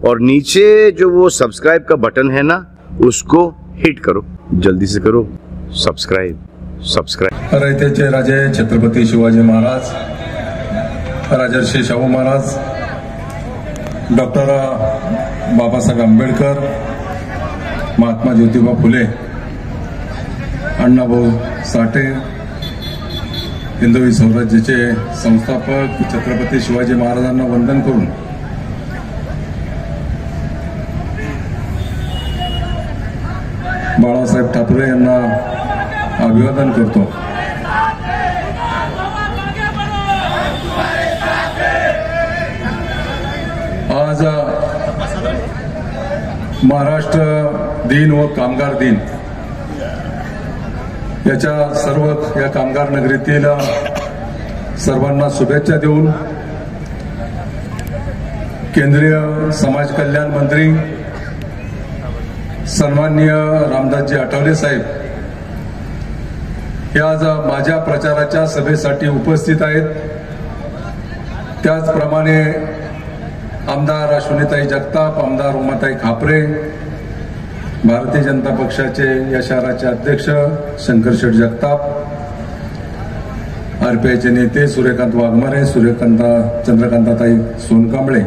और नीचे जो वो सब्सक्राइब का बटन है ना, उसको हिट करो, जल्दी से करो सब्सक्राइब। रयतेचे राजे छत्रपती शिवाजी महाराज, राजर्षी शाहू महाराज, डॉक्टर बाबासाहेब आंबेडकर, महात्मा ज्योतिबा फुले, अण्णाभाऊ साठे, हिंदवी स्वराज्याचे संस्थापक छत्रपती शिवाजी महाराजांना वंदन करून बाळासाहेब ठाकरे यांना अभिवादन करतो। आज महाराष्ट्र दिन व कामगार दिन याच्या या कामगार नगरीतील सर्वांना शुभेच्छा देऊन केंद्रीय समाज कल्याण मंत्री सन्माननीय रामदासजी आठवले साहेब हे आज माझ्या प्रचाराच्या सभेसाठी उपस्थित आहेत। त्याचप्रमाणे आमदार अश्विनीताई जगताप, आमदार उमाताई खापरे, भारतीय जनता पक्षाचे या शहराचे अध्यक्ष शंकरशेठ जगताप, आरपीआयचे नेते सूर्यकांत वाघमारे, चंद्रकांताताई सोनकांबळे,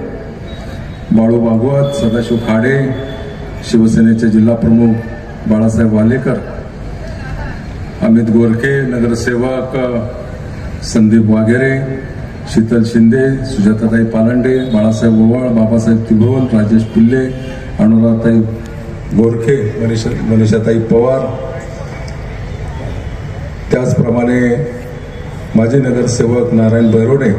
बाळू भागवत, सदाशिव खाडे, शिवसेनेचे जिल्हा प्रमुख बाळासाहेब वालेकर, अमित गोरखे, नगरसेवक संदीप वाघेरे, शीतल शिंदे, सुजाताताई पालंडे, बाळासाहेब ओवाळ, बाबासाहेब तिभोल, राजेश पिल्ले, अनुराधाताई गोरखे, मनीषाताई पवार, त्याचप्रमाणे माजी नगरसेवक नारायण बैरोडे,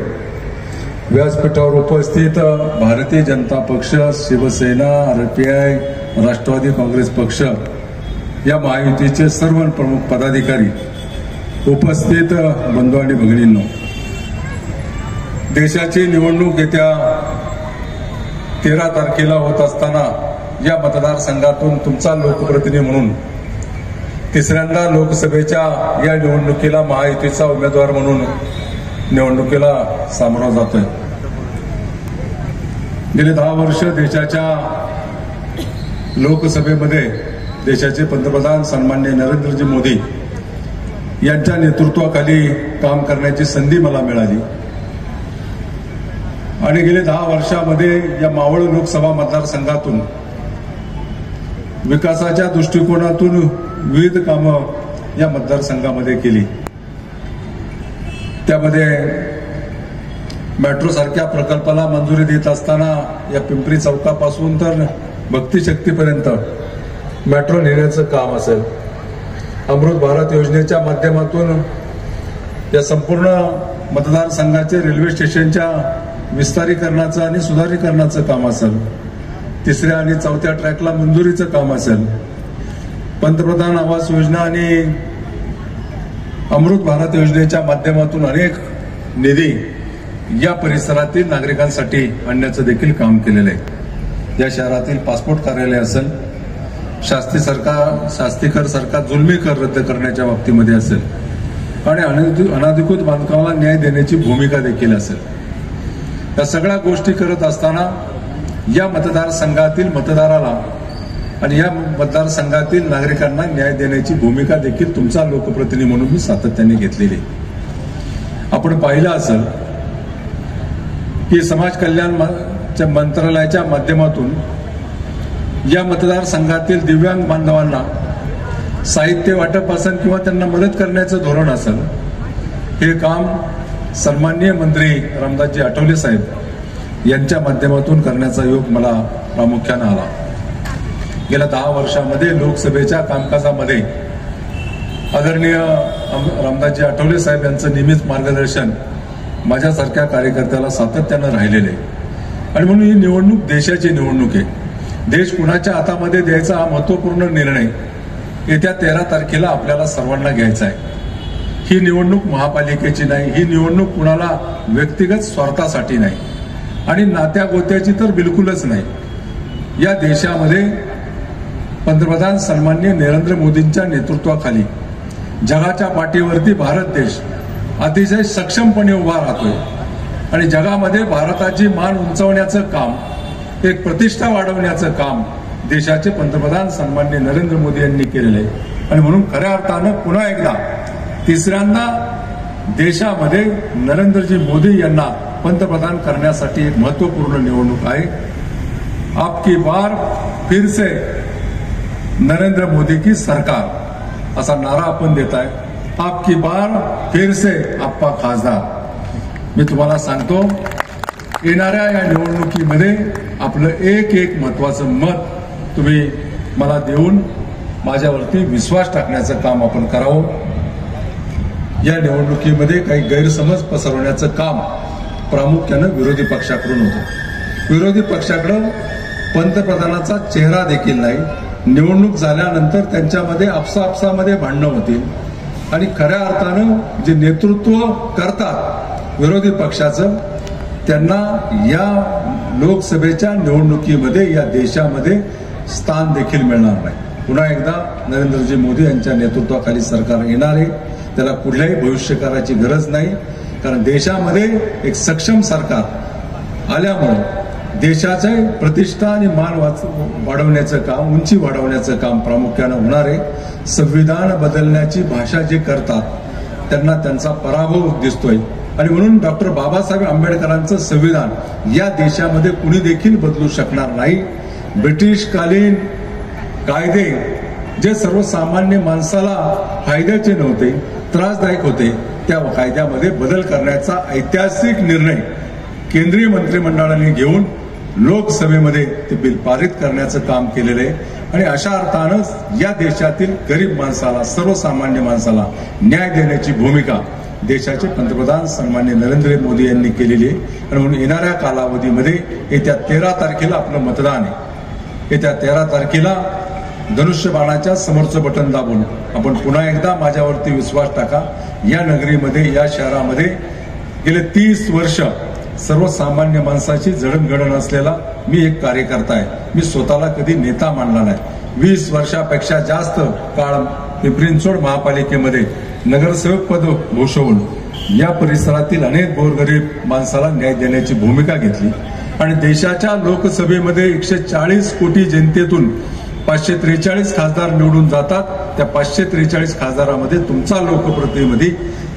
व्यासपीठावर उपस्थित भारतीय जनता पक्ष, शिवसेना, आरपीआय, राष्ट्रवादी काँग्रेस पक्ष या महायुतीचे सर्व प्रमुख पदाधिकारी, उपस्थित बंधू आणि भगिनींनो, देशाची निवडणूक येत्या 13 तारखेला होत असताना या मतदारसंघातून तुमचा लोकप्रतिनिधी म्हणून तिसऱ्यांदा लोकसभेच्या या निवडणुकीला महायुतीचा उमेदवार म्हणून निवडणुकीला सामोरा जातोय। गेले 10 वर्ष देशाच्या लोकसभेमध्ये देशाचे पंतप्रधान सन्माननीय नरेंद्रजी मोदी यांच्या नेतृत्वाखाली काम करण्याची संधी मला मिळाली आणि गेले 10 वर्षामध्ये या मावळ लोकसभा मतदारसंघातून विकासाच्या दृष्टिकोनातून विविध कामं या मतदारसंघामध्ये केली। त्यामध्ये मेट्रो सारख्या प्रकल्पाला मंजुरी देत असताना या पिंपरी चौकापासून तर भक्ती शक्तीपर्यंत मेट्रो नेण्याचं काम असेल, अमृत भारत योजनेच्या माध्यमातून या संपूर्ण मतदारसंघाचे रेल्वे स्टेशनच्या विस्तारीकरणाचं आणि सुधारीकरणाचं काम असेल, 3ऱ्या आणि 4थ्या ट्रॅकला मंजुरीचं काम असेल, पंतप्रधान आवास योजना आणि अमृत भारत योजनेच्या माध्यमातून अनेक निधी या परिसरातील नागरिकांसाठी आणण्याचं देखील काम केलेलं आहे। या शहरातील पासपोर्ट कार्यालय असेल, शास्तीकर सरकार जुलमी कर रद्द करण्याच्या बाबतीमध्ये असेल आणि अनधिकृत बांधकामाला न्याय देण्याची भूमिका देखील असेल, या सगळ्या गोष्टी करत असताना या मतदारसंघातील मतदाराला आणि या मतदारसंघातील नागरिकांना न्याय देण्याची भूमिका देखील तुमचा लोकप्रतिनिधी म्हणून मी सातत्याने घेतलेली। आपण पाहिलं असेल की समाज कल्याण मंत्रालयाच्या माध्यमातून या मतदारसंघातील दिव्यांग बांधवांना साहित्य वाटप असेल किंवा त्यांना मदत करण्याचं धोरण असेल, हे काम सन्माननीय मंत्री रामदासजी आठवले साहेब यांच्या माध्यमातून करण्याचा योग मला प्रामुख्याने आला। गेल्या 10 वर्षामध्ये लोकसभेच्या कामकाजामध्ये आदरणीय रामदासजी आठवले साहेब यांचं नेहमीच मार्गदर्शन माझ्यासारख्या कार्यकर्त्याला सातत्यानं राहिलेले आणि म्हणून ही निवडणूक देशाची निवडणूक आहे। देश कुणाच्या हातामध्ये द्यायचा हा महत्वपूर्ण निर्णय येत्या 13 तारखेला आपल्याला सर्वांना घ्यायचा आहे। ही निवडणूक महापालिकेची नाही, ही निवडणूक कुणाला व्यक्तिगत स्वार्थासाठी नाही आणि नात्या गोत्याची तर बिलकुलच नाही। या देशामध्ये पंतप्रधान सन्माननीय नरेंद्र मोदींच्या नेतृत्वाखाली जगाच्या पाठीवरती भारत देश अतिशय सक्षमपणे उभा राहतोय आणि जगामध्ये भारताची मान उंचावण्याचं काम एक प्रतिष्ठा वाढवण्याचं काम देशाचे पंतप्रधान सन्माननीय नरेंद्र मोदी यांनी केलेलं आहे. आणि म्हणून खऱ्या अर्थानं पुन्हा एकदा तिसऱ्यांदा देशामध्ये नरेंद्रजी मोदी यांना पंतप्रधान करण्यासाठी एक महत्वपूर्ण निवडणूक आहे. आपकी बार फिर से नरेंद्र मोदी की सरकार असा नारा आपण देत आहे. आपकी बार फिर से आप्पा खासदार. मी तुम्हाला सांगतो, येणाऱ्या या निवडणुकीमध्ये आपलं एक महत्वाचं मत तुम्ही मला देऊन माझ्यावरती विश्वास टाकण्याचं काम आपण करावं. या निवडणुकीमध्ये काही गैरसमज पसरवण्याचं काम प्रामुख्यानं विरोधी पक्षाकडून होतं. विरोधी पक्षाकडं पंतप्रधानाचा चेहरा देखील नाही. निवडणूक झाल्यानंतर त्यांच्यामध्ये आपसामध्ये भांडणं होतील आणि खऱ्या अर्थानं जे नेतृत्व करतात विरोधी पक्षाचं, त्यांना या लोकसभेच्या निवडणुकीमध्ये या देशामध्ये स्थान देखील मिळणार नाही. पुन्हा एकदा नरेंद्रजी मोदी यांच्या नेतृत्वाखाली सरकार येणार आहे. त्याला कुठल्याही भविष्यकाळाची गरज नाही, कारण देशामध्ये एक सक्षम सरकार आल्यामुळे देशाचे प्रतिष्ठा आणि मान वाढवण्याचं काम, उंची वाढवण्याचं काम प्रामुख्यानं होणार आहे. संविधान बदलण्याची भाषा जे करतात त्यांना त्यांचा पराभव दिसतोय. आणि म्हणून डॉक्टर बाबासाहेब आंबेडकरांचं संविधान या देशामध्ये कुणी देखील बदलू शकणार नाही. ब्रिटिशकालीन कायदे जे सर्वसामान्य माणसाला फायद्याचे नव्हते, त्रासदायक होते, त्या कायद्यामध्ये बदल करण्याचा ऐतिहासिक निर्णय केंद्रीय मंत्रिमंडळाने घेऊन लोकसभेमध्ये ते बिल पारित करण्याचं काम केलेलं आहे. आणि अशा अर्थानं या देशातील गरीब माणसाला, सर्वसामान्य माणसाला न्याय देण्याची भूमिका देशाचे पंतप्रधान सन्माननीय नरेंद्र मोदी यांनी केलेली आहे. आणि म्हणून येणाऱ्या कालावधीमध्ये येत्या 13 तारखेला आपलं मतदान आहे. येत्या 13 तारखेला धनुष्यबाणाच्या समोरचं बटन दाबून आपण पुन्हा एकदा माझ्यावरती विश्वास टाका. या नगरीमध्ये, या शहरामध्ये गेले 30 वर्ष सर्वसामान्य माणसाची जडणघडण असलेला मी एक कार्यकर्ता आहे. मी स्वतःला कधी नेता मानला नाही. 20 वर्षापेक्षा जास्त काळ पिंपरी-चिंचवड महापालिकेमध्ये नगरसेवक पद भूषवून या परिसरातील अनेक गोरगरीब माणसाला न्याय देण्याची भूमिका घेतली. आणि देशाच्या लोकसभेमध्ये 140 कोटी जनतेतून 543 खासदार निवडून जातात. त्या 543 खासदारामध्ये तुमचा लोकप्रतिनिधी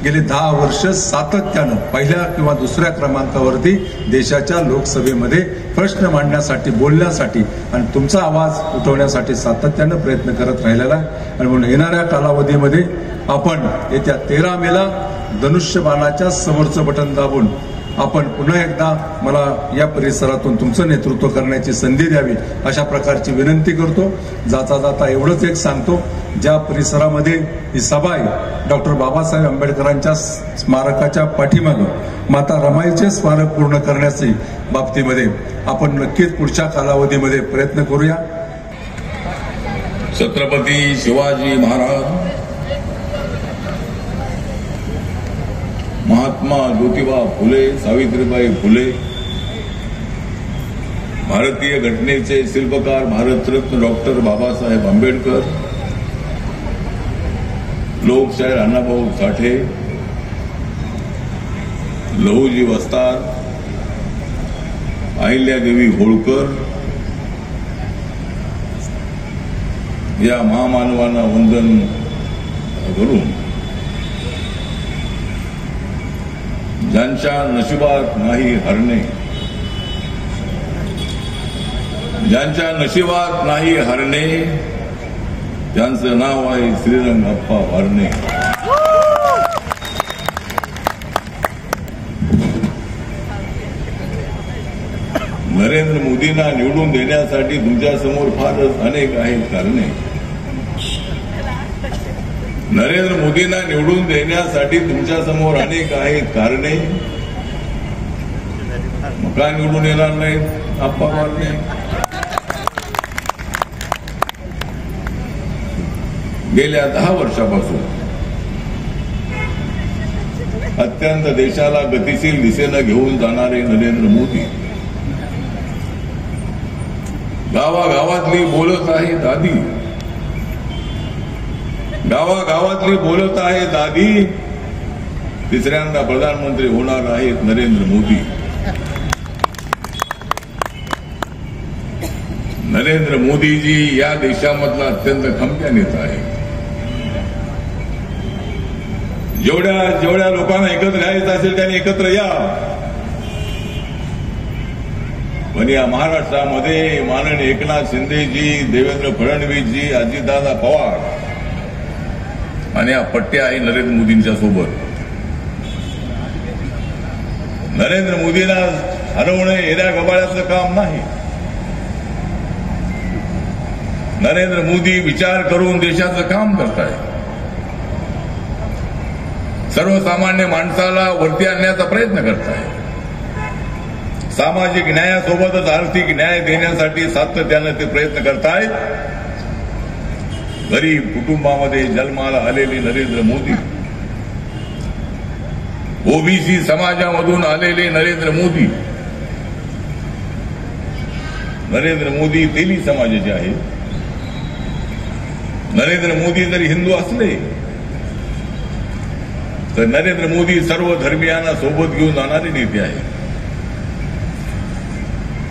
गेले 10 वर्ष सातत्यानं पहिल्या किंवा दुसऱ्या क्रमांकावरती देशाच्या लोकसभेमध्ये प्रश्न मांडण्यासाठी, बोलण्यासाठी आणि तुमचा आवाज उठवण्यासाठी सातत्यानं प्रयत्न करत राहिलेला आहे. आणि म्हणून येणाऱ्या कालावधीमध्ये आपण येत्या 13 मेला धनुष्यबाणाच्या समोरचं बटन दाबून आपण पुन्हा एकदा मला या परिसरातून तुमचं नेतृत्व करण्याची संधी द्यावी अशा प्रकारची विनंती करतो. जाता जाता एवढंच एक सांगतो, ज्या परिसरामध्ये ही सभा आहे डॉक्टर बाबासाहेब आंबेडकरांच्या स्मारकाच्या पाठीमागं माता रमाईचे स्मारक पूर्ण करण्याची बाबतीमध्ये आपण नक्कीच पुढच्या कालावधीमध्ये प्रयत्न करूया. छत्रपती शिवाजी महाराज, महात्मा ज्योतिबा फुले, सावित्रीबाई फुले, भारतीय घटनेचे शिल्पकार भारतरत्न डॉक्टर बाबासाहेब आंबेडकर, लोकशाहीर अण्णाभाऊ साठे, लहुजी वस्ताद, अहिल्यादेवी होळकर या महामानवांना वंदन करून ज्यांच्या नशिबात नाही हरणे, ज्यांच्या नशिबात नाही हरणे, त्यांचं नाव आहे श्रीरंग अप्पा वारणे. नरेंद्र मोदींना निवडून देण्यासाठी तुमच्यासमोर फारच अनेक आहेत कारणे. नरेंद्र मोदींना निवडून देण्यासाठी तुमच्यासमोर अनेक आहेत कारणे. मग का निवडून येणार नाहीत आप्पा वारणे? गेल्या 10 वर्षापासून अत्यंत देशाला गतिशील दिशेनं घेऊन जाणारे नरेंद्र मोदी गावागावातली बोलत आहे दादी, गावागावातली बोलत आहे दादी. तिसऱ्यांदा प्रधानमंत्री होणार आहेत नरेंद्र मोदी. नरेंद्र मोदीजी या देशामधला अत्यंत खंब्या नेता आहे. जेवढ्या लोकांना एकत्र यायचं असेल त्यांनी एकत्र या. पण या महाराष्ट्रामध्ये माननीय एकनाथ शिंदेजी, देवेंद्र फडणवीसजी, अजितदादा पवार आणि या पट्ट्या आहे नरेंद्र मोदींच्या सोबत. नरेंद्र मोदींना हरवणे येण्या गबाळ्याचं काम नाही. नरेंद्र मोदी विचार करून देशाचं काम करतायत. सर्वसामान्य माणसाला वरती आणण्याचा प्रयत्न करतायत. सामाजिक न्यायासोबतच आर्थिक न्याय देण्यासाठी सातत्यानं ते प्रयत्न करतायत. गरीब कुटुंबामध्ये जन्माला आलेले नरेंद्र मोदी, ओबीसी समाजामधून आलेले नरेंद्र मोदी, नरेंद्र मोदी तेली समाजाचे आहेत. नरेंद्र मोदी जरी हिंदू असले तर नरेंद्र मोदी सर्व धर्मियांना सोबत घेऊन जाणारे नेते आहेत.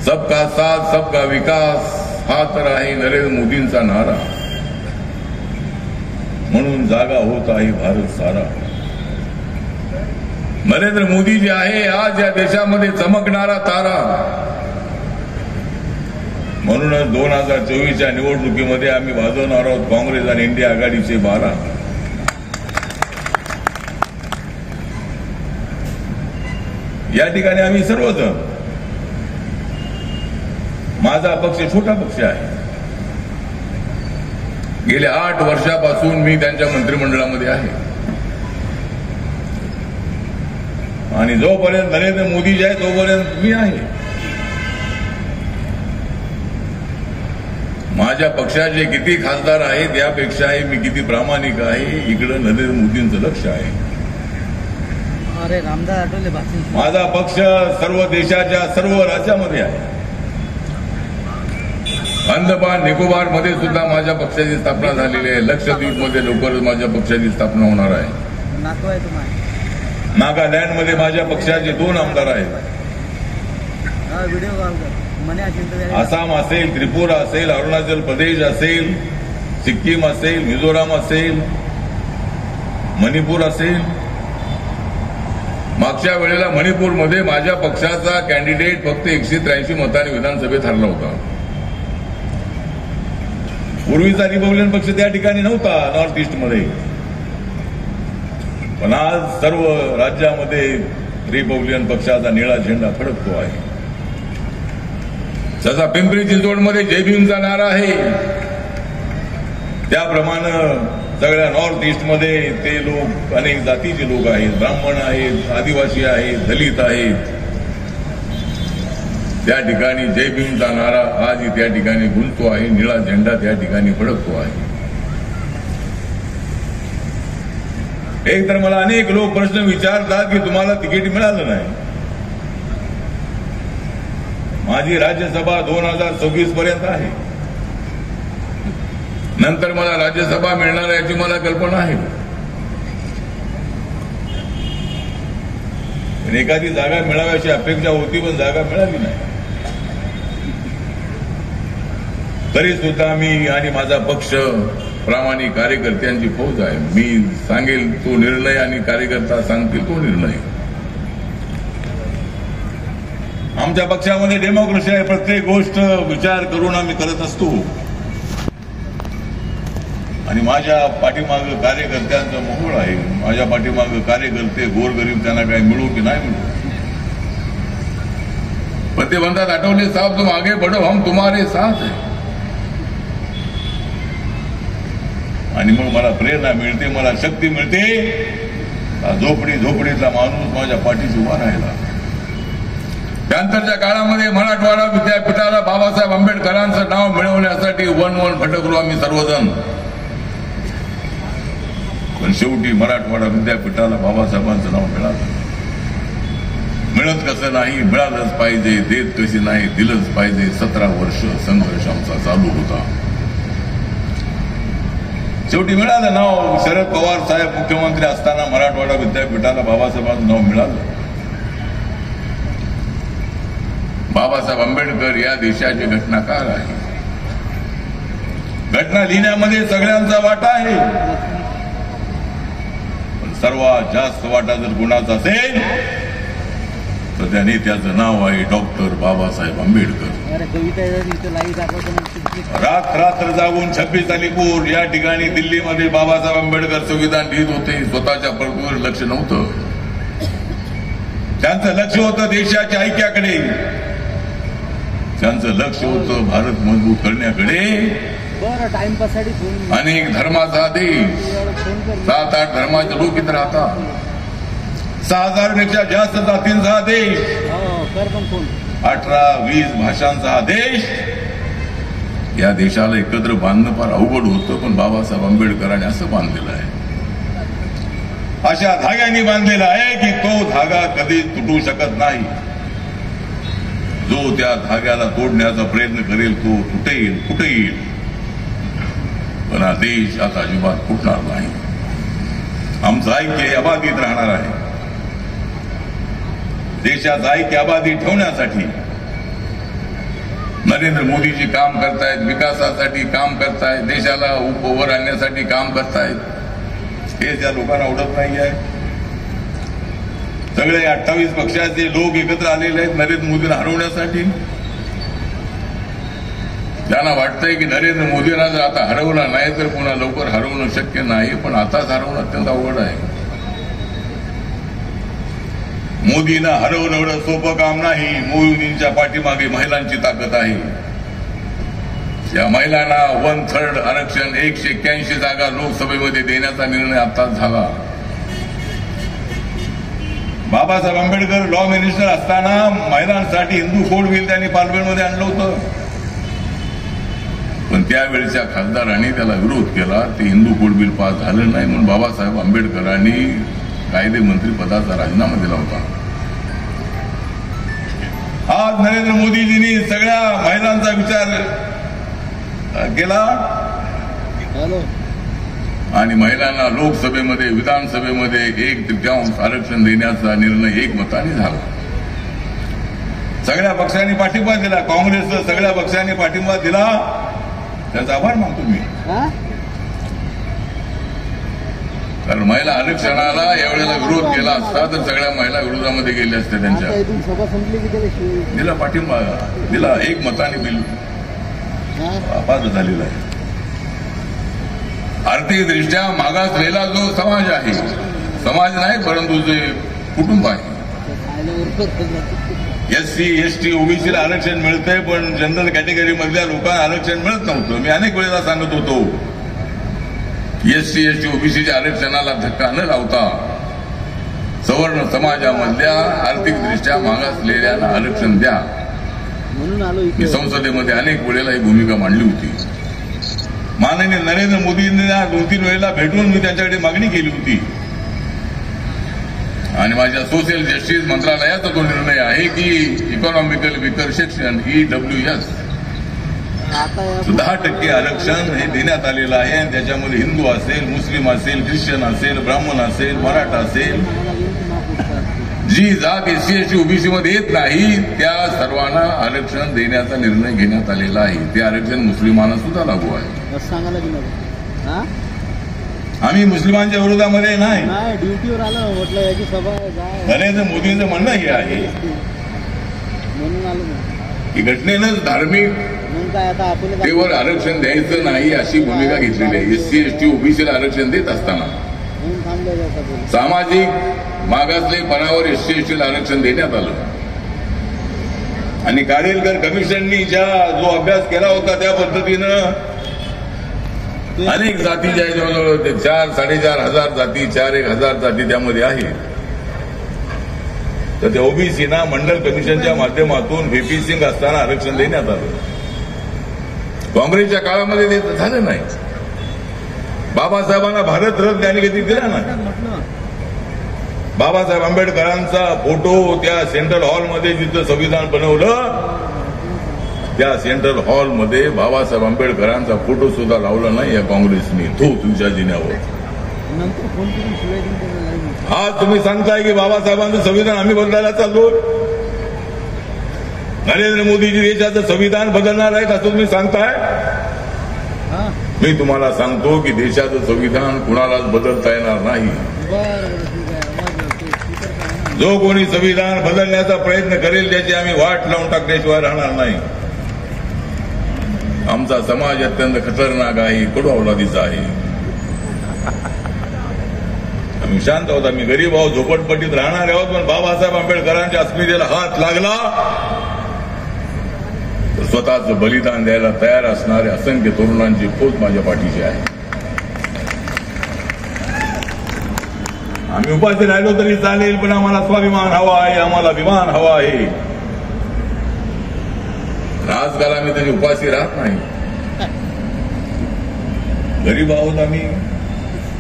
सबका साथ सबका विकास हा तर आहे नरेंद्र मोदींचा नारा. म्हणून जागा होत आहे भारत सारा. नरेंद्र मोदी जे आहे आज या देशामध्ये चमकणारा तारा. म्हणूनच 2024च्या निवडणुकीमध्ये आम्ही वाजवणार आहोत काँग्रेस आणि इंडिया आघाडीचे 12. या ठिकाणी आम्ही सर्वजण, माझा पक्ष छोटा पक्ष आहे. गेल्या 8 वर्षापासून मी त्यांच्या मंत्रिमंडळामध्ये आहे आणि जोपर्यंत नरेंद्र मोदी जे आहे तोपर्यंत मी आहे. माझ्या पक्षाचे किती खासदार आहेत यापेक्षाही मी किती प्रामाणिक आहे इकडे नरेंद्र मोदींचं लक्ष आहे. माझा पक्ष सर्व देशाच्या सर्व राज्यामध्ये आहे. अंदमान निकोबार मध्ये सुद्धा माझ्या पक्षाची स्थापना झालेली आहे. लक्षद्वीपमध्ये लवकरच माझ्या पक्षाची स्थापना होणार आहे. नागालँडमध्ये माझ्या पक्षाचे 2 आमदार आहेत. आसाम असेल, त्रिपुरा असेल, अरुणाचल प्रदेश असेल, सिक्कीम असेल, मिझोराम असेल, मणिपूर असेल. मागच्या वेळेला मणिपूरमध्ये माझ्या पक्षाचा कॅन्डिडेट फक्त 183 मतांनी विधानसभेत हरला होता. पूर्वीचा रिपब्लिकन पक्ष त्या ठिकाणी नव्हता नॉर्थ ईस्टमध्ये. पण आज सर्व राज्यामध्ये रिपब्लिकन पक्षाचा निळा झेंडा फडकतो आहे. जसा पिंपरी चिंचवडमध्ये जय भीमचा नारा आहे त्याप्रमाणे सगळ्या नॉर्थ ईस्टमध्ये ते लोक अनेक जातीचे लोक आहेत. ब्राह्मण आहेत, आदिवासी आहेत, दलित आहेत. त्या ठिकाणी जय भीमचा नारा आजही त्या ठिकाणी गुंजतो आहे. निळा झेंडा त्या ठिकाणी फडकतो आहे. एक तर मला अनेक लोक प्रश्न विचारतात की तुम्हाला तिकीट मिळालं नाही. माझी राज्यसभा 2026 पर्यंत आहे. नंतर मला राज्यसभा मिळणार याची मला कल्पना आहे. एखादी जागा मिळाव्याची अपेक्षा होती पण जागा मिळाली नाही. तरी सुद्धा मी आणि माझा पक्ष प्रामाणिक कार्यकर्त्यांची फौज आहे. मी सांगेल तो निर्णय आणि कार्यकर्ता सांगतील तो निर्णय. आमच्या पक्षामध्ये डेमोक्रेसी आहे. प्रत्येक गोष्ट विचार करून आम्ही करत असतो आणि माझ्या पाठीमागे कार्यकर्त्यांचा मोहोळ आहे. माझ्या पाठीमागे कार्यकर्ते गोरगरीब त्यांना काही मिळू की नाही मिळू. पण ते म्हणतात आठवले साहब तुम आगे बढ़ो हम तुम्हारे साथ है. आणि मग मला प्रेरणा मिळते, मला शक्ती मिळते. झोपडीतला माणूस माझ्या पाठीशी उभा राहिला. त्यानंतरच्या काळामध्ये मराठवाडा विद्यापीठाला बाबासाहेब आंबेडकरांचं नाव मिळवण्यासाठी वन भटकलो आम्ही सर्वजण. पण शेवटी मराठवाडा विद्यापीठाला बाबासाहेबांचं नाव मिळालं. मिळत कसं नाही, मिळालंच पाहिजे. देत कशी नाही, दिलंच पाहिजे. 17 वर्ष संघर्ष आमचा चालू होता. शेवटी मिळालं नाव. शरद पवार साहेब मुख्यमंत्री असताना मराठवाडा विद्यापीठाला बाबासाहेबांचं नाव मिळालं. बाबासाहेब आंबेडकर या देशाचे घटनाकार आहेत. घटना लिहिण्यामध्ये सगळ्यांचा वाटा आहे, पण सर्वात जास्त वाटा जर गुणाचा असेल तर त्या नेत्याचं नाव आहे डॉक्टर बाबासाहेब आंबेडकर. रात्र जागून 26 अलीपूर या ठिकाणी दिल्लीमध्ये बाबासाहेब आंबेडकर संविधान लिहित होते. स्वतःच्या प्रभूवर लक्ष नव्हतं, त्यांचं लक्ष होतं देशाच्या ऐक्याकडे, त्यांचं लक्ष होतं भारत मजबूत करण्याकडे. अनेक धर्माचा देश, 7-8 धर्माचे लोक इथं राहतात, 6,000 पेक्षा जास्त जातींचा देश, 18-20 भाषांचा हा देश. या देशाला एकत्र बांधणं फार अवघड होतं, पण बाबासाहेब आंबेडकरांनी असं बांधलेलं आहे, अशा धाग्यांनी बांधलेला आहे की तो धागा कधी तुटू शकत नाही. जो त्या धाग्याला तोडण्याचा प्रयत्न करेल तो तुटेल, कुठे येईल, पण हा देश आता अजिबात फुटणार नाही. आमचं ऐक्य अबाधित राहणार आहे. देशाचं ऐक्य अबाधित ठेवण्यासाठी नरेंद्र मोदीजी काम करतायत, विकासासाठी काम करतायत, देशाला वर आणण्यासाठी काम करतायत. हे ज्या लोकांना आवडत नाही आहे. सगळे 28 पक्षाचे लोक एकत्र आलेले आहेत नरेंद्र मोदींना हरवण्यासाठी. त्यांना वाटतंय की नरेंद्र मोदींना जर आता हरवलं नाही तर पुन्हा लवकर हरवणं शक्य नाही, पण आताच हरवणं अत्यंत अवघड आहे. मोदींना हरवणं एवढं सोपं काम नाही. मोदींच्या पाठीमागे महिलांची ताकद आहे. या महिलांना 1/3 आरक्षण, 181 जागा लोकसभेमध्ये देण्याचा निर्णय आताच झाला. बाबासाहेब आंबेडकर लॉ मिनिस्टर असताना महिलांसाठी हिंदू कोड बिल त्यांनी पार्लमेंटमध्ये आणलं होतं, पण त्यावेळेच्या खासदारांनी त्याला विरोध केला. ते हिंदू कोड बिल पास झालं नाही म्हणून बाबासाहेब आंबेडकरांनी कायदे मंत्री पदाचा राजीनामा दिला होता. आज नरेंद्र मोदीजींनी सगळ्या महिलांचा विचार केला आणि महिलांना लोकसभेमध्ये, विधानसभेमध्ये 1/3 आरक्षण देण्याचा निर्णय एकमताने झाला. सगळ्या पक्षांनी पाठिंबा दिला. काँग्रेसनं सगळ्या पक्षांनी पाठिंबा दिला, त्याचा आभार मानतो मी. कारण महिला आरक्षणाला यावेळेला विरोध केला असता तर सगळ्या महिला विरोधामध्ये गेल्या असत्या. त्यांच्या दिला पाठिंबा दिला, एकमताने बिल पास झालेला आहे. आर्थिकदृष्ट्या मागासलेला जो समाज आहे, समाज नाही परंतु जे कुटुंब आहे, SC, ST, ओबीसीला आरक्षण मिळतंय, पण जनरल कॅटेगरी मधल्या लोकांना आरक्षण मिळत नव्हतं. मी अनेक वेळेला सांगत होतो, SC, ST, ओबीसीच्या आरक्षणाला धक्का न लावता सवर्ण समाजामधल्या आर्थिकदृष्ट्या मागासलेल्यांना आरक्षण द्या. मी संसदेमध्ये अनेक वेळेला ही भूमिका मांडली होती. माननीय नरेंद्र मोदींना 2-3 वेळेला भेटून मी त्यांच्याकडे मागणी केली होती आणि माझ्या सोशल जस्टिस मंत्रालयाचा तो निर्णय आहे की इकॉनॉमिकल विकर सेक्शन EWS 10% आरक्षण हे देण्यात आलेलं आहे आणि त्याच्यामध्ये हिंदू असेल, मुस्लिम असेल, ख्रिश्चन असेल, ब्राह्मण असेल, मराठा असेल, जी जात SC, ST, ओबीसी मध्ये येत नाही त्या सर्वांना आरक्षण देण्याचा निर्णय घेण्यात आलेला आहे. ते आरक्षण मुस्लिमांना सुद्धा लागू आहे. आम्ही मुस्लिमांच्या विरोधामध्ये नाही. ड्युटीवर आलं म्हटलं याची सभा नरेंद्र मोदींचं म्हणणं हे आहे की घटनेनं धार्मिक तेवर आरक्षण द्यायचं नाही अशी भूमिका घेतलेली आहे. SC, ST, ओबीसीला आरक्षण देत असताना सामाजिक मागासलेपणावर SC, ST ला आरक्षण देण्यात आलं आणि कारेलकर कमिशननी जो अभ्यास केला होता त्या पद्धतीनं अनेक जाती ज्या जवळजवळ 4-4.5 हजार जाती, 4-1,000 जाती त्यामध्ये आहेत. तर त्या ओबीसीना मंडल कमिशनच्या माध्यमातून VP सिंग असताना आरक्षण देण्यात आलं. काँग्रेसच्या काळामध्ये ते झालं नाही. बाबासाहेबांना भारत रत्न त्यांनी कधी दिला नाही. बाबासाहेब आंबेडकरांचा फोटो त्या सेंट्रल हॉलमध्ये जिथं संविधान बनवलं त्या सेंट्रल हॉलमध्ये बाबासाहेब आंबेडकरांचा फोटो सुद्धा लावला नाही या काँग्रेसने. तो तुमच्या जिन्यावर. आज तुम्ही सांगताय की बाबासाहेबांचं संविधान आम्ही बदलायला चाललो. नरेंद्र मोदीजी देशाचं संविधान बदलणार आहेत असं तुम्ही सांगताय. मी तुम्हाला सांगतो की देशाचं संविधान कुणालाच बदलता येणार नाही. जो कोणी संविधान बदलण्याचा प्रयत्न करेल त्याची आम्ही वाट लावून टाकल्याशिवाय राहणार नाही. आमचा समाज अत्यंत खतरनाक आहे, कडू अवलादीचा आहे. आम्ही शांत आहोत, आम्ही गरीब आहोत, झोपडपट्टीत राहणार आहोत. पण बाबासाहेब आंबेडकरांच्या अस्मितेला हात लागला तर स्वतःचं बलिदान द्यायला तयार असणारे असंख्य तरुणांची फौज माझ्या पाठीशी आहे. आम्ही उपाशी राहिलो तरी चालेल, पण आम्हाला स्वाभिमान हवा आहे, आम्हाला विमान हवा आहे. आजकाल आम्ही तरी उपाशी राहत नाही. गरीब आहोत, आम्ही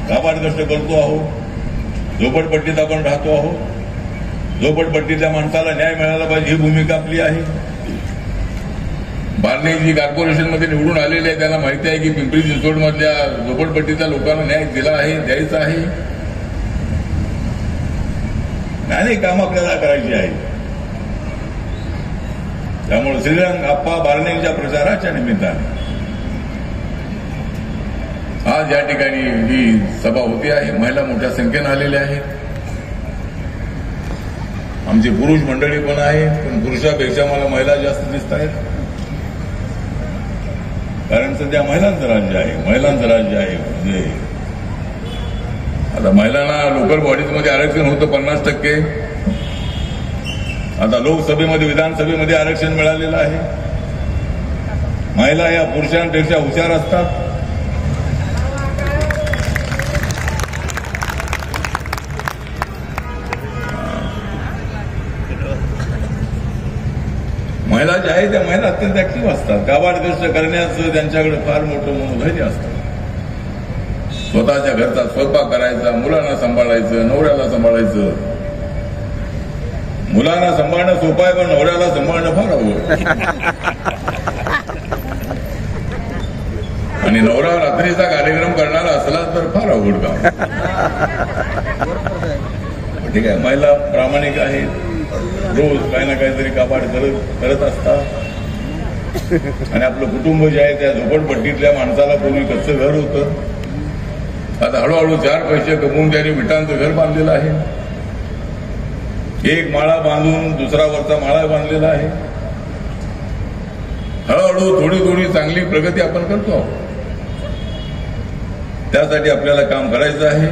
काबाड कष्ट करतो आहोत, झोपडपट्टीत आपण राहतो आहोत. झोपडपट्टीतल्या माणसाला न्याय मिळाला पाहिजे ही भूमिका आपली आहे. बार्नेजी कॉर्पोरेशनमध्ये निवडून आलेले आहे, त्यांना माहिती आहे की पिंपरी चिंचवडमधल्या झोपडपट्टीच्या लोकांना न्याय दिला आहे, द्यायचा आहे. अनेक कामं आपल्याला करायची आहे. त्यामुळे श्रीरंग आप्पा बार्नेच्या प्रचाराच्या निमित्ताने आज या ठिकाणी ही सभा होती आहे. महिला मोठ्या संख्येने आलेल्या आहेत. आमची पुरुष मंडळी पण आहे, पण पुरुषापेक्षा मला महिला जास्त दिसत आहेत. कारण सध्या महिलांचं राज्य आहे, महिलांचं राज्य आहे. म्हणजे आता महिलांना लोकल बॉडीजमध्ये आरक्षण होतं 50%. आता लोकसभेमध्ये विधानसभेमध्ये आरक्षण मिळालेलं आहे. महिला या पुरुषांपेक्षा हुशार असतात. महिला ज्या आहेत त्या महिला अत्यंत ऍक्टिव्ह असतात. काबाड कष्ट करण्याचं त्यांच्याकडे फार मोठं मनोधैर्य असतं. स्वतःच्या घरचा स्वयंपाक करायचा, मुलांना सांभाळायचं, नवऱ्याला सांभाळायचं. मुलांना सांभाळणं सोपं आहे, पण नवऱ्याला सांभाळणं फार अवघड. आणि नवरा रात्रीचा कार्यक्रम करणारा असला तर फार अवघड काम. ठीक आहे, महिला प्रामाणिक आहेत, रोज काही ना काहीतरी काबाड करत असतात. आणि आपलं कुटुंब जे आहे त्या झोपडपट्टीतल्या माणसाला पूर्वी कच्चं घर होतं, आता हळूहळू 4 पैसे कमवून त्यांनी विटांचं घर बांधलेलं आहे. एक माळा बांधून दुसरा वरचा माळा बांधलेला आहे. हळूहळू थोडी थोडी चांगली प्रगती आपण करतो आहोत. त्यासाठी आपल्याला काम करायचं आहे.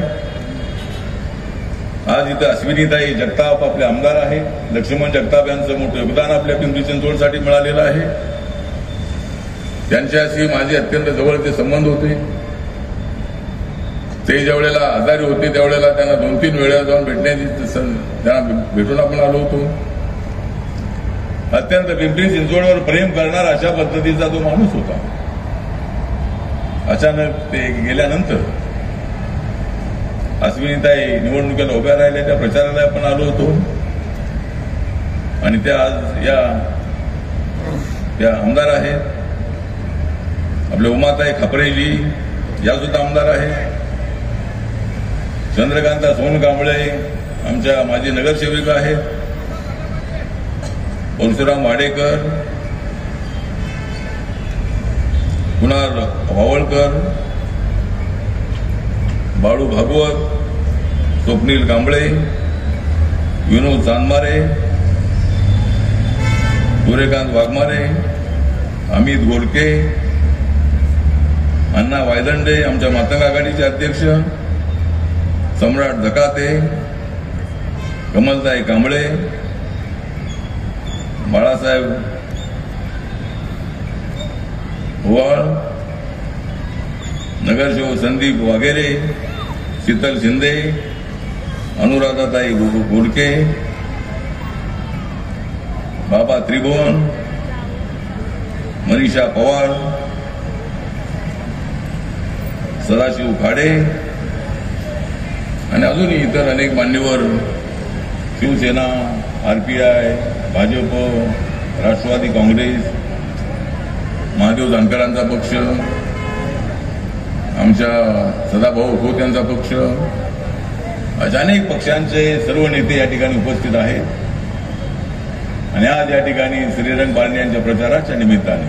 आज इथं अश्विनीताई जगताप आपले आमदार आहेत. लक्ष्मण जगताप यांचं मोठं योगदान आपल्या पिंपरी चिंचवडसाठी मिळालेलं आहे. त्यांच्याशी माझे अत्यंत जवळचे संबंध होते. ते ज्या वेळेला आजारी होते त्यावेळेला त्यांना 2-3 वेळा जाऊन भेटण्याची त्यांना भेटून आपण आलो होतो. अत्यंत पिंपरी चिंचवडवर प्रेम करणारा अशा पद्धतीचा तो माणूस होता. अचानक ते गेल्यानंतर अश्विनीताई निवडणुकीला उभ्या राहिल्या, त्या प्रचाराला आपण आलो होतो. आणि त्या आज या आमदार आहेत. आपल्या उमाताई खापरेजी या सुद्धा आमदार आहेत. चंद्रकांता सोनकांबळे आमच्या माजी नगरसेविका आहेत. परशुराम वाडेकर, कुणाल वावळकर, बाळू भागवत, स्वप्नील कांबळे, विनोद चांदमारे, सूर्यकांत वाघमारे, अमित गोडके, अण्णा वायदंडे आमच्या मातंग आघाडीचे अध्यक्ष, सम्राट धकाते, कमलताई कांबळे, बाळासाहेब ओवाळ, नगरसेवक संदीप वाघेरे, शीतल शिंदे, अनुराधाताई गोडके, बाबा त्रिभुवन, मनीषा पवार, सदाशिव खाडे आणि अजूनही इतर अनेक मान्यवर, शिवसेना, आरपीआय, भाजप, राष्ट्रवादी काँग्रेस, महादेव जानकरांचा पक्ष, आमच्या सदाभाऊ खोत यांचा पक्ष, अशा अनेक पक्षांचे सर्व नेते या ठिकाणी उपस्थित आहेत. आणि आज या ठिकाणी श्रीरंग बारणे यांच्या प्रचाराच्या निमित्ताने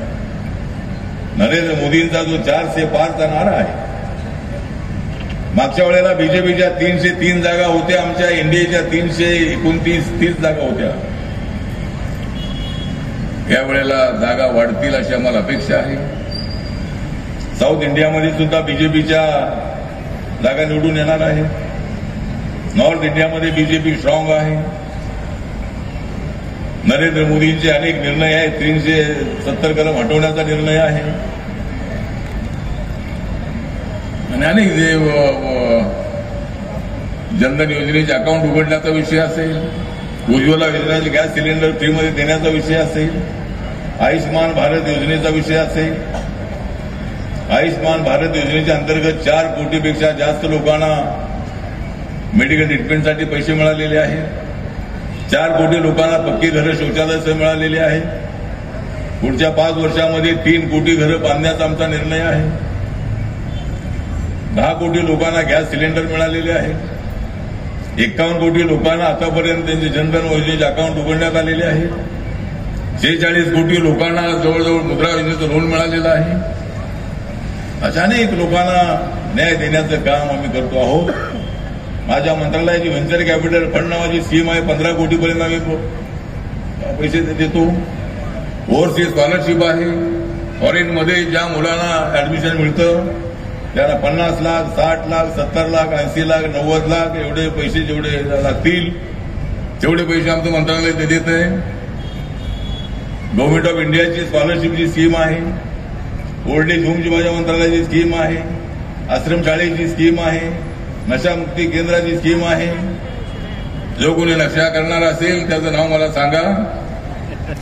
नरेंद्र मोदींचा जो 400 पारचा नारा आहे, मागच्या वेळेला बीजेपीच्या 303 जागा होत्या, आमच्या एनडीएच्या 329-30 जागा होत्या. यावेळेला जागा वाढतील अशी आम्हाला अपेक्षा आहे. साऊथ इंडियामध्ये सुद्धा बीजेपीच्या जागा निवडून येणार आहे. नॉर्थ इंडियामध्ये बीजेपी स्ट्रॉंग आहे. नरेंद्र मोदींचे अनेक निर्णय आहेत. 370 कलम हटवण्याचा निर्णय आहे आणि अनेक जे जनधन योजनेचे अकाउंट उघडण्याचा विषय असेल, उज्ज्वला योजनेचे गॅस सिलेंडर फ्रीमध्ये देण्याचा विषय असेल, आयुष्मान भारत योजनेचा विषय असेल. आयुष्मान भारत योजनेच्या अंतर्गत 4 कोटीपेक्षा जास्त लोकांना मेडिकल ट्रीटमेंटसाठी पैसे मिळालेले आहेत. 4 कोटी लोकांना पक्की घरं शौचालयासह मिळालेली आहे. पुढच्या 5 वर्षामध्ये 3 कोटी घरं बांधण्याचा आमचा निर्णय आहे. 10 कोटी लोकांना गॅस सिलेंडर मिळालेले आहे. 51 कोटी लोकांना आतापर्यंत त्यांचे जनधन योजनेचे अकाउंट उघडण्यात आलेले आहे. 46 कोटी लोकांना जवळजवळ मुद्रा योजनेचं लोन मिळालेलं आहे. अशा अनेक लोकांना न्याय देण्याचं काम आम्ही करतो आहोत. माझ्या मंत्रालयाची व्हेंचर कॅपिटल फंड नावाची स्कीम आहे. 15 कोटीपर्यंत आम्ही पैसे देतो. ओव्हरसीज स्कॉलरशिप आहे. फॉरेनमध्ये ज्या मुलांना ऍडमिशन मिळतं त्याला 50 लाख, 60 लाख, 70 लाख, 80 लाख, 90 लाख एवढे पैसे जेवढे लागतील तेवढे पैसे आमचं मंत्रालय देत आहे. गव्हर्नमेंट ऑफ इंडियाची स्कॉलरशिपची स्कीम आहे. ओल्ड एज होमची माझ्या मंत्रालयाची स्कीम आहे. आश्रमशाळेची स्कीम आहे. नशामुक्ती केंद्राची स्कीम आहे. जो कोणी नशा करणार असेल त्याचं नाव मला सांगा,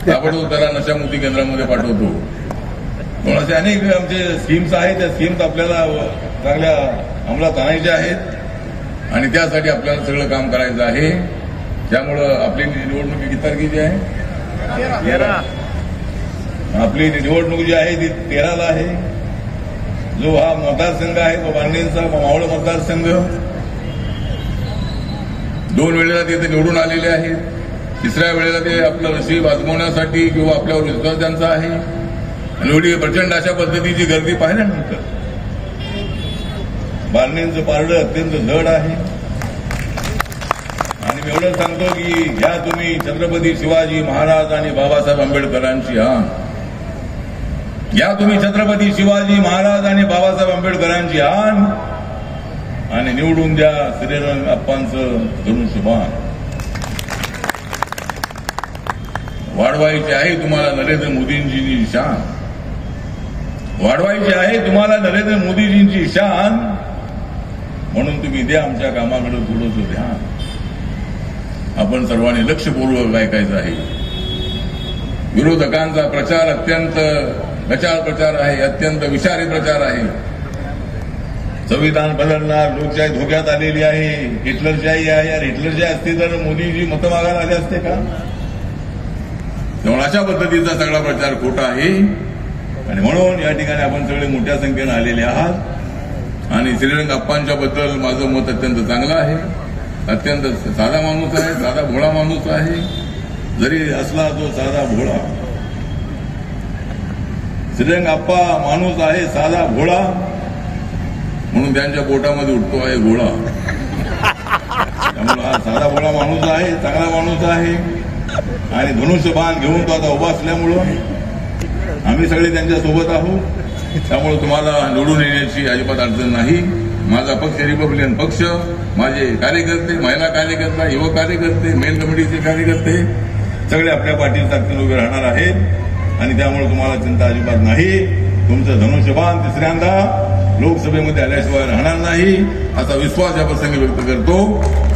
ताबडतोब त्याला नशामुक्ती केंद्रामध्ये पाठवतो. म्हणून असे अनेक आमचे स्कीम्स आहेत. त्या स्कीम्स आपल्याला चांगल्या अंमलात आणायच्या आहेत आणि त्यासाठी आपल्याला सगळं काम करायचं आहे. त्यामुळं आपली निवडणूक किती तारखेची आहे? 13. आपली निवडणूक जी आहे ती 13ला आहे. जो हा मतदारसंघ आहे तो बांधणींचा मावळ मतदारसंघ. 2 वेळेला ते निवडून आलेले आहेत. 3ऱ्या वेळेला ते आपलं नशीब आजमावण्यासाठी किंवा आपल्यावर विश्वास त्यांचा आहे. आणि एवढी प्रचंड अशा पद्धतीची गर्दी पाहिल्यानंतर बांधणींचं पारडं अत्यंत जड आहे. आणि मी एवढंच सांगतो की घ्या तुम्ही छत्रपती शिवाजी महाराज आणि बाबासाहेब आंबेडकरांची हान. घ्या तुम्ही छत्रपती शिवाजी महाराज आणि बाबासाहेब आंबेडकरांची हान आणि निवडून द्या श्रीरंग अप्पांचं धनुष्यबाण. वाढवायची आहे तुम्हाला नरेंद्र मोदींची शान. वाढवायची आहे तुम्हाला नरेंद्र मोदीजींची शान. म्हणून तुम्ही द्या आमच्या कामाकडे थोडंसं ध्यान. आपण सर्वांनी लक्षपूर्वक ऐकायचं आहे. विरोधकांचा प्रचार अत्यंत गचाळ प्रचार आहे. अत्यंत विषारी प्रचार आहे. संविधान बदलणार, लोकशाही धोक्यात आलेली आहे, हिटलरशाही आहे. यार हिटलरशाही असती तर मोदीजी मतं मागायला आले असते का? त्यामुळे अशा पद्धतीचा सगळा प्रचार खोटा आहे. आणि म्हणून या ठिकाणी आपण सगळे मोठ्या संख्येनं आलेले आहात. आणि श्रीरंग अप्पांच्या बद्दल माझं मत अत्यंत चांगलं आहे. अत्यंत साधा माणूस आहे. साधा भोळा माणूस आहे. जरी असला तो साधा भोळा, श्रीरंग अप्पा माणूस आहे साधा भोळा. म्हणून त्यांच्या पोटामध्ये उठतो आहे गोळा. त्यामुळे हा साधा भोळा माणूस आहे. चांगला माणूस आहे. आणि धनुष्यबाण घेऊन तो आता उभा असल्यामुळं आम्ही सगळे त्यांच्या सोबत आहोत. त्यामुळे तुम्हाला निवडून येण्याची अजिबात अडचण नाही. माझा पक्ष रिपब्लिकन पक्ष, माझे कार्यकर्ते, महिला कार्यकर्ता, युवक कार्यकर्ते, मेन कमिटीचे कार्यकर्ते सगळे आपल्या पाठीत ताकदीने उभे राहणार आहेत. आणि त्यामुळे तुम्हाला चिंता अजिबात नाही. तुमचं धनुष्यबाण 3ऱ्यांदा लोकसभेमध्ये आल्याशिवाय राहणार नाही असा विश्वास या प्रसंगी व्यक्त करतो.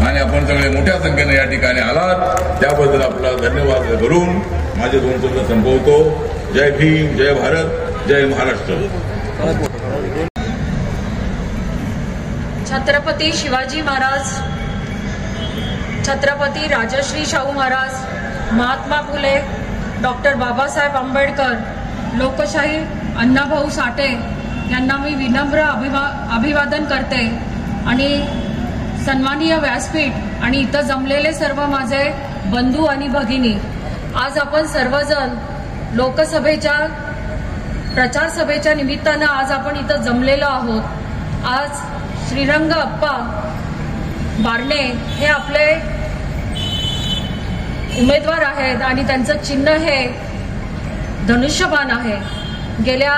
आणि आपण सगळे मोठ्या संख्येने या ठिकाणी आलात त्याबद्दल आपला धन्यवाद करून माझे 2 शब्द संपवतो. जय भीम, जय भारत, जय महाराष्ट्र. छत्रपती शिवाजी महाराज, छत्रपती राजश्री शाहू महाराज, महात्मा फुले, डॉक्टर बाबासाहेब आंबेडकर, लोकशाही अण्णाभाऊ साठे यांना मी विनम्र अभिवादन करते. आणि सन्माननीय व्यासपीठ आणि इथं जमलेले सर्व माझे बंधू आणि भगिनी, आज आपण सर्वजण लोकसभेच्या प्रचार सभेच्या निमित्तानं आज आपण इथं जमलेलो आहोत। आज श्रीरंग अप्पा बारणे हे आपले उमेदवार आहेत आणि त्यांचं चिन्ह हे धनुष्यबाण आहे। गेल्या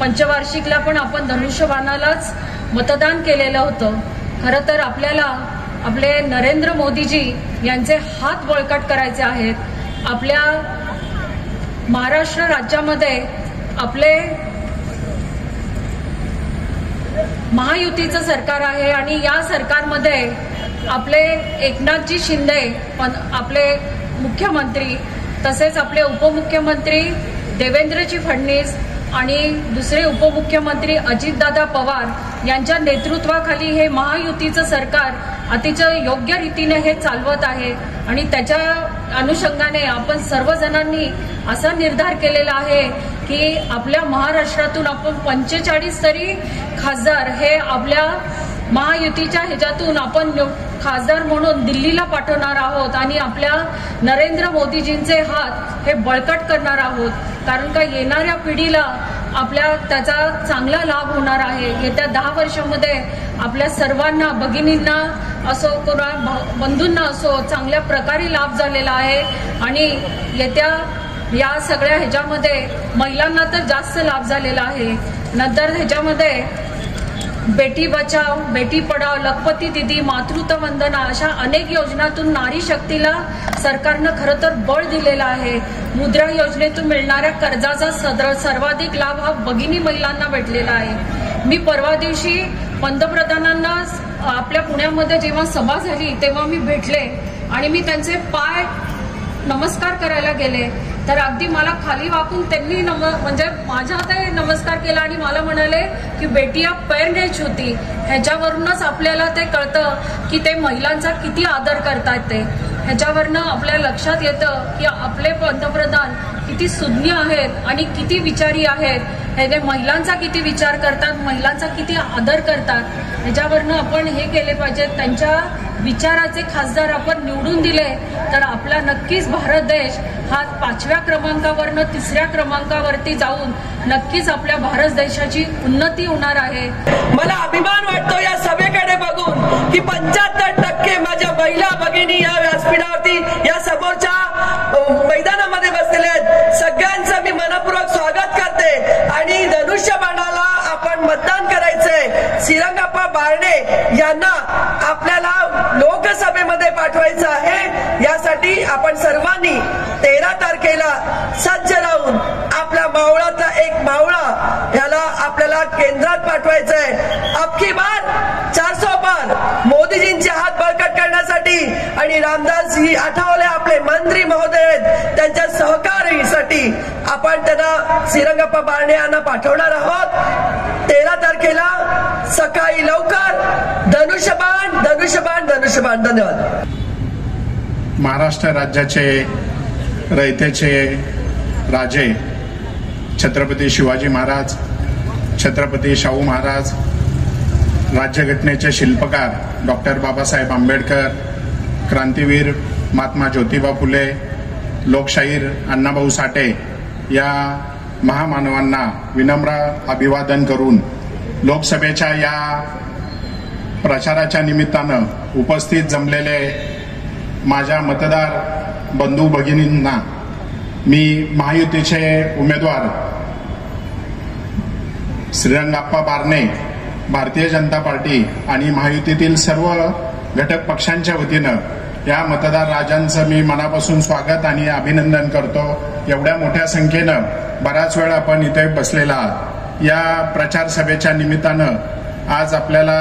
पंचवार्षिकला पण आपण धनुष्यबाणालाच मतदान केलेलं होतं। खरं तर आपल्याला आपले नरेंद्र मोदीजी यांचे हात बळकट करायचे आहेत। आपल्या महाराष्ट्र राज्यामध्ये आपले महायुतीचं सरकार आहे आणि या सरकारमध्ये आपले एकनाथजी शिंदे आपले मुख्यमंत्री, तसेच आपले उपमुख्यमंत्री देवेंद्रजी फडणवीस आणि दुसरे उपमुख्यमंत्री अजितदादा पवार यांच्या नेतृत्वाखाली हे महायुतीचं सरकार अतिशय योग्य रीतीने हे चालवत आहे। आणि त्याच्या अनुषंगाने आपण सर्वजणांनी असा निर्धार केलेला आहे की आपल्या महाराष्ट्रातून आपण 45 तरी खासदार हे आपल्या महायुतीच्या ह्याच्यातून आपण खासदार म्हणून दिल्लीला पाठवणार आहोत आणि आपल्या नरेंद्र मोदीजींचे हात हे बळकट करणार आहोत। कारण का येणाऱ्या पिढीला आपल्या त्याचा चांगला लाभ होणार आहे। येत्या 10 वर्षांमध्ये आपल्या सर्वांना, भगिनींना असो किंवा बंधूंना असो, चांगल्या प्रकारे लाभ झालेला आहे आणि येत्या या सगळ्या ह्याच्यामध्ये महिलांना तर जास्त लाभ झालेला आहे। नंतर ह्याच्यामध्ये बेटी बचाव, बेटी पढाव, लखपती दिदी, मातृत्व वंदना अशा अनेक योजनातून नारी शक्तीला सरकारनं खरं तर बळ दिलेला आहे। मुद्रा योजनेतून मिळणाऱ्या कर्जाचा सर्वाधिक लाभ हा भगिनी महिलांना भेटलेला आहे। मी परवा दिवशी पंतप्रधानांना आपल्या पुण्यामध्ये जेव्हा सभा झाली तेव्हा मी भेटले आणि मी त्यांचे पाय नमस्कार करायला गेले तर अगदी मला खाली वाकून त्यांनी म्हणजे माझ्या हाते नमस्कार केला आणि मला म्हणाले की बेटी आप पैर नहीं छूती। ह्याच्यावरूनच आपल्याला ते कळतं की ते महिलांचा किती आदर करतात। ते ह्याच्यावरनं आपल्या लक्षात येतं की आपले पंतप्रधान किती सुज्ञ आहेत आणि किती विचारी आहेत। हे महिलांचा किती विचार करतात, महिलांचा किती आदर करतात, ह्याच्यावरनं आपण हे केले पाहिजे। त्यांच्या विचाराचे खासदार आपण निवडून दिले तर आपला नक्कीच भारत देश हा 5व्या क्रमांकावरनं 3ऱ्या क्रमांकावरती जाऊन नक्कीच आपल्या भारत देशाची उन्नती होणार आहे। मला अभिमान वाटतो या सभेकडे बघून की 75% माझ्या महिला भगिनी या व्यासपीठावरती या समोरच्या मैदानामध्ये बसलेले आहेत। सगळ्यांचं मी मनपूर्वक स्वागत करते आणि धनुष्यबाणाला आपण मतदान करायचंय। श्रीरंगप्पा बारणे यांना आपल्याला लोकसभेमध्ये पाठवायचं आहे। यासाठी आपण सर्वांनी 13 तारखेला सज्ज राहून आपल्या मावळातला एक मावळा याला आपल्याला केंद्रात पाठवायचं आहे। अबकी बार 400 पार मोदीजींचे हात बळकट करण्यासाठी आणि रामदासजी आठवले आपले मंत्री महोदय त्यांच्या सहकार्यासाठी आपण त्यांना श्रीरंगप्पा बारणे यांना पाठवणार आहोत। 13 तारखेला सकाळी लवकर धनुष्यबाण धनुष्यबाण धनुष्यबाण। धन्यवाद। महाराष्ट्र राज्याचे रयतेचे राजे छत्रपती शिवाजी महाराज, छत्रपती शाहू महाराज, राज्यघटनेचे शिल्पकार डॉक्टर बाबासाहेब आंबेडकर, क्रांतीवीर महात्मा ज्योतिबा फुले, लोकशाहीर अण्णाभाऊ साठे या महामानवांना विनम्र अभिवादन करून लोकसभेच्या या प्रचाराच्या निमित्तानं उपस्थित जमलेले माझ्या मतदार बंधू भगिनींना मी महायुतीचे उमेदवार श्रीरंगप्पा बारणे, भारतीय जनता पार्टी आणि महायुतीतील सर्व घटक पक्षांच्या वतीनं या मतदार राजांचं मी मनापासून स्वागत आणि अभिनंदन करतो। एवढ्या मोठ्या संख्येनं बराच वेळ आपण इथे बसलेला आहात। या प्रचार सभेच्या निमित्तानं आज आपल्याला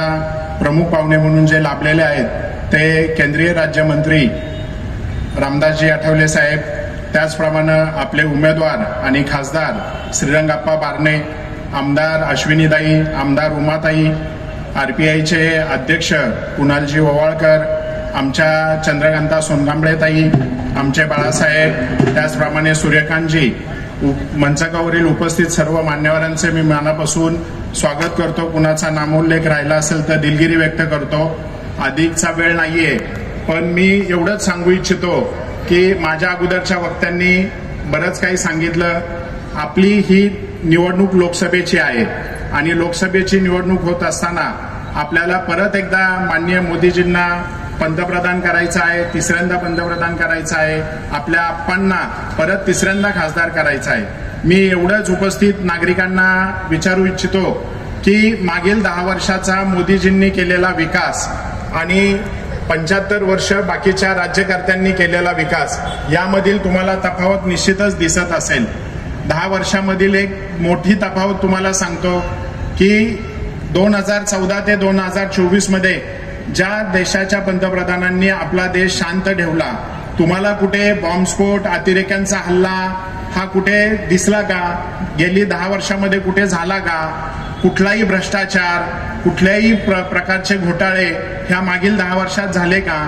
प्रमुख पाहुणे म्हणून जे लाभलेले आहेत ते केंद्रीय राज्यमंत्री रामदासजी आठवले साहेब, त्याचप्रमाणे आपले उमेदवार आणि खासदार श्रीरंगप्पा बारणे, आमदार अश्विनीताई, आमदार उमाताई, आरपीआयचे अध्यक्ष कुणालजी ओवाळकर, आमच्या चंद्रकांता सोनगांबळेताई, आमचे बाळासाहेब, त्याचप्रमाणे सूर्यकांतजी, मंचकावरील उपस्थित सर्व मान्यवरांचे मी मनापासून स्वागत करतो। कुणाचा नामोल्लेख राहिला असेल तर दिलगिरी व्यक्त करतो। अधिकचा वेळ नाहीये, पण मी एवढंच सांगू इच्छितो की माझ्या अगोदरच्या वक्त्यांनी बरंच काही सांगितलं। आपली ही निवडणूक लोकसभेची आहे आणि लोकसभेची निवडणूक होत असताना आपल्याला परत एकदा माननीय मोदीजींना पंतप्रधान करायचं आहे, तिसऱ्यांदा पंतप्रधान करायचं आहे, आपल्या आप्पांना परत तिसऱ्यांदा खासदार करायचं आहे. मी एवढंच उपस्थित नागरिकांना विचारू इच्छितो की मागील 10 वर्षाचा मोदीजींनी केलेला विकास आणि 75 वर्ष बाकीच्या राज्यकर्त्यांनी केलेला विकास यामधील तुम्हाला तफावत निश्चितच दिसत असेल. 10 वर्षामधील एक मोठी तफावत तुम्हाला सांगतो की 2014 ते 2024 मध्ये ज्या देशाच्या पंतप्रधानांनी आपला देश शांत ठेवला, तुम्हाला कुठे बॉम्बस्फोट, अतिरेक्यांचा हल्ला हा कुठे दिसला का? गेली 10 वर्षामध्ये कुठे झाला का? कुठलाही भ्रष्टाचार, कुठल्याही प्रकारचे घोटाळे ह्या मागील 10 वर्षात झाले का?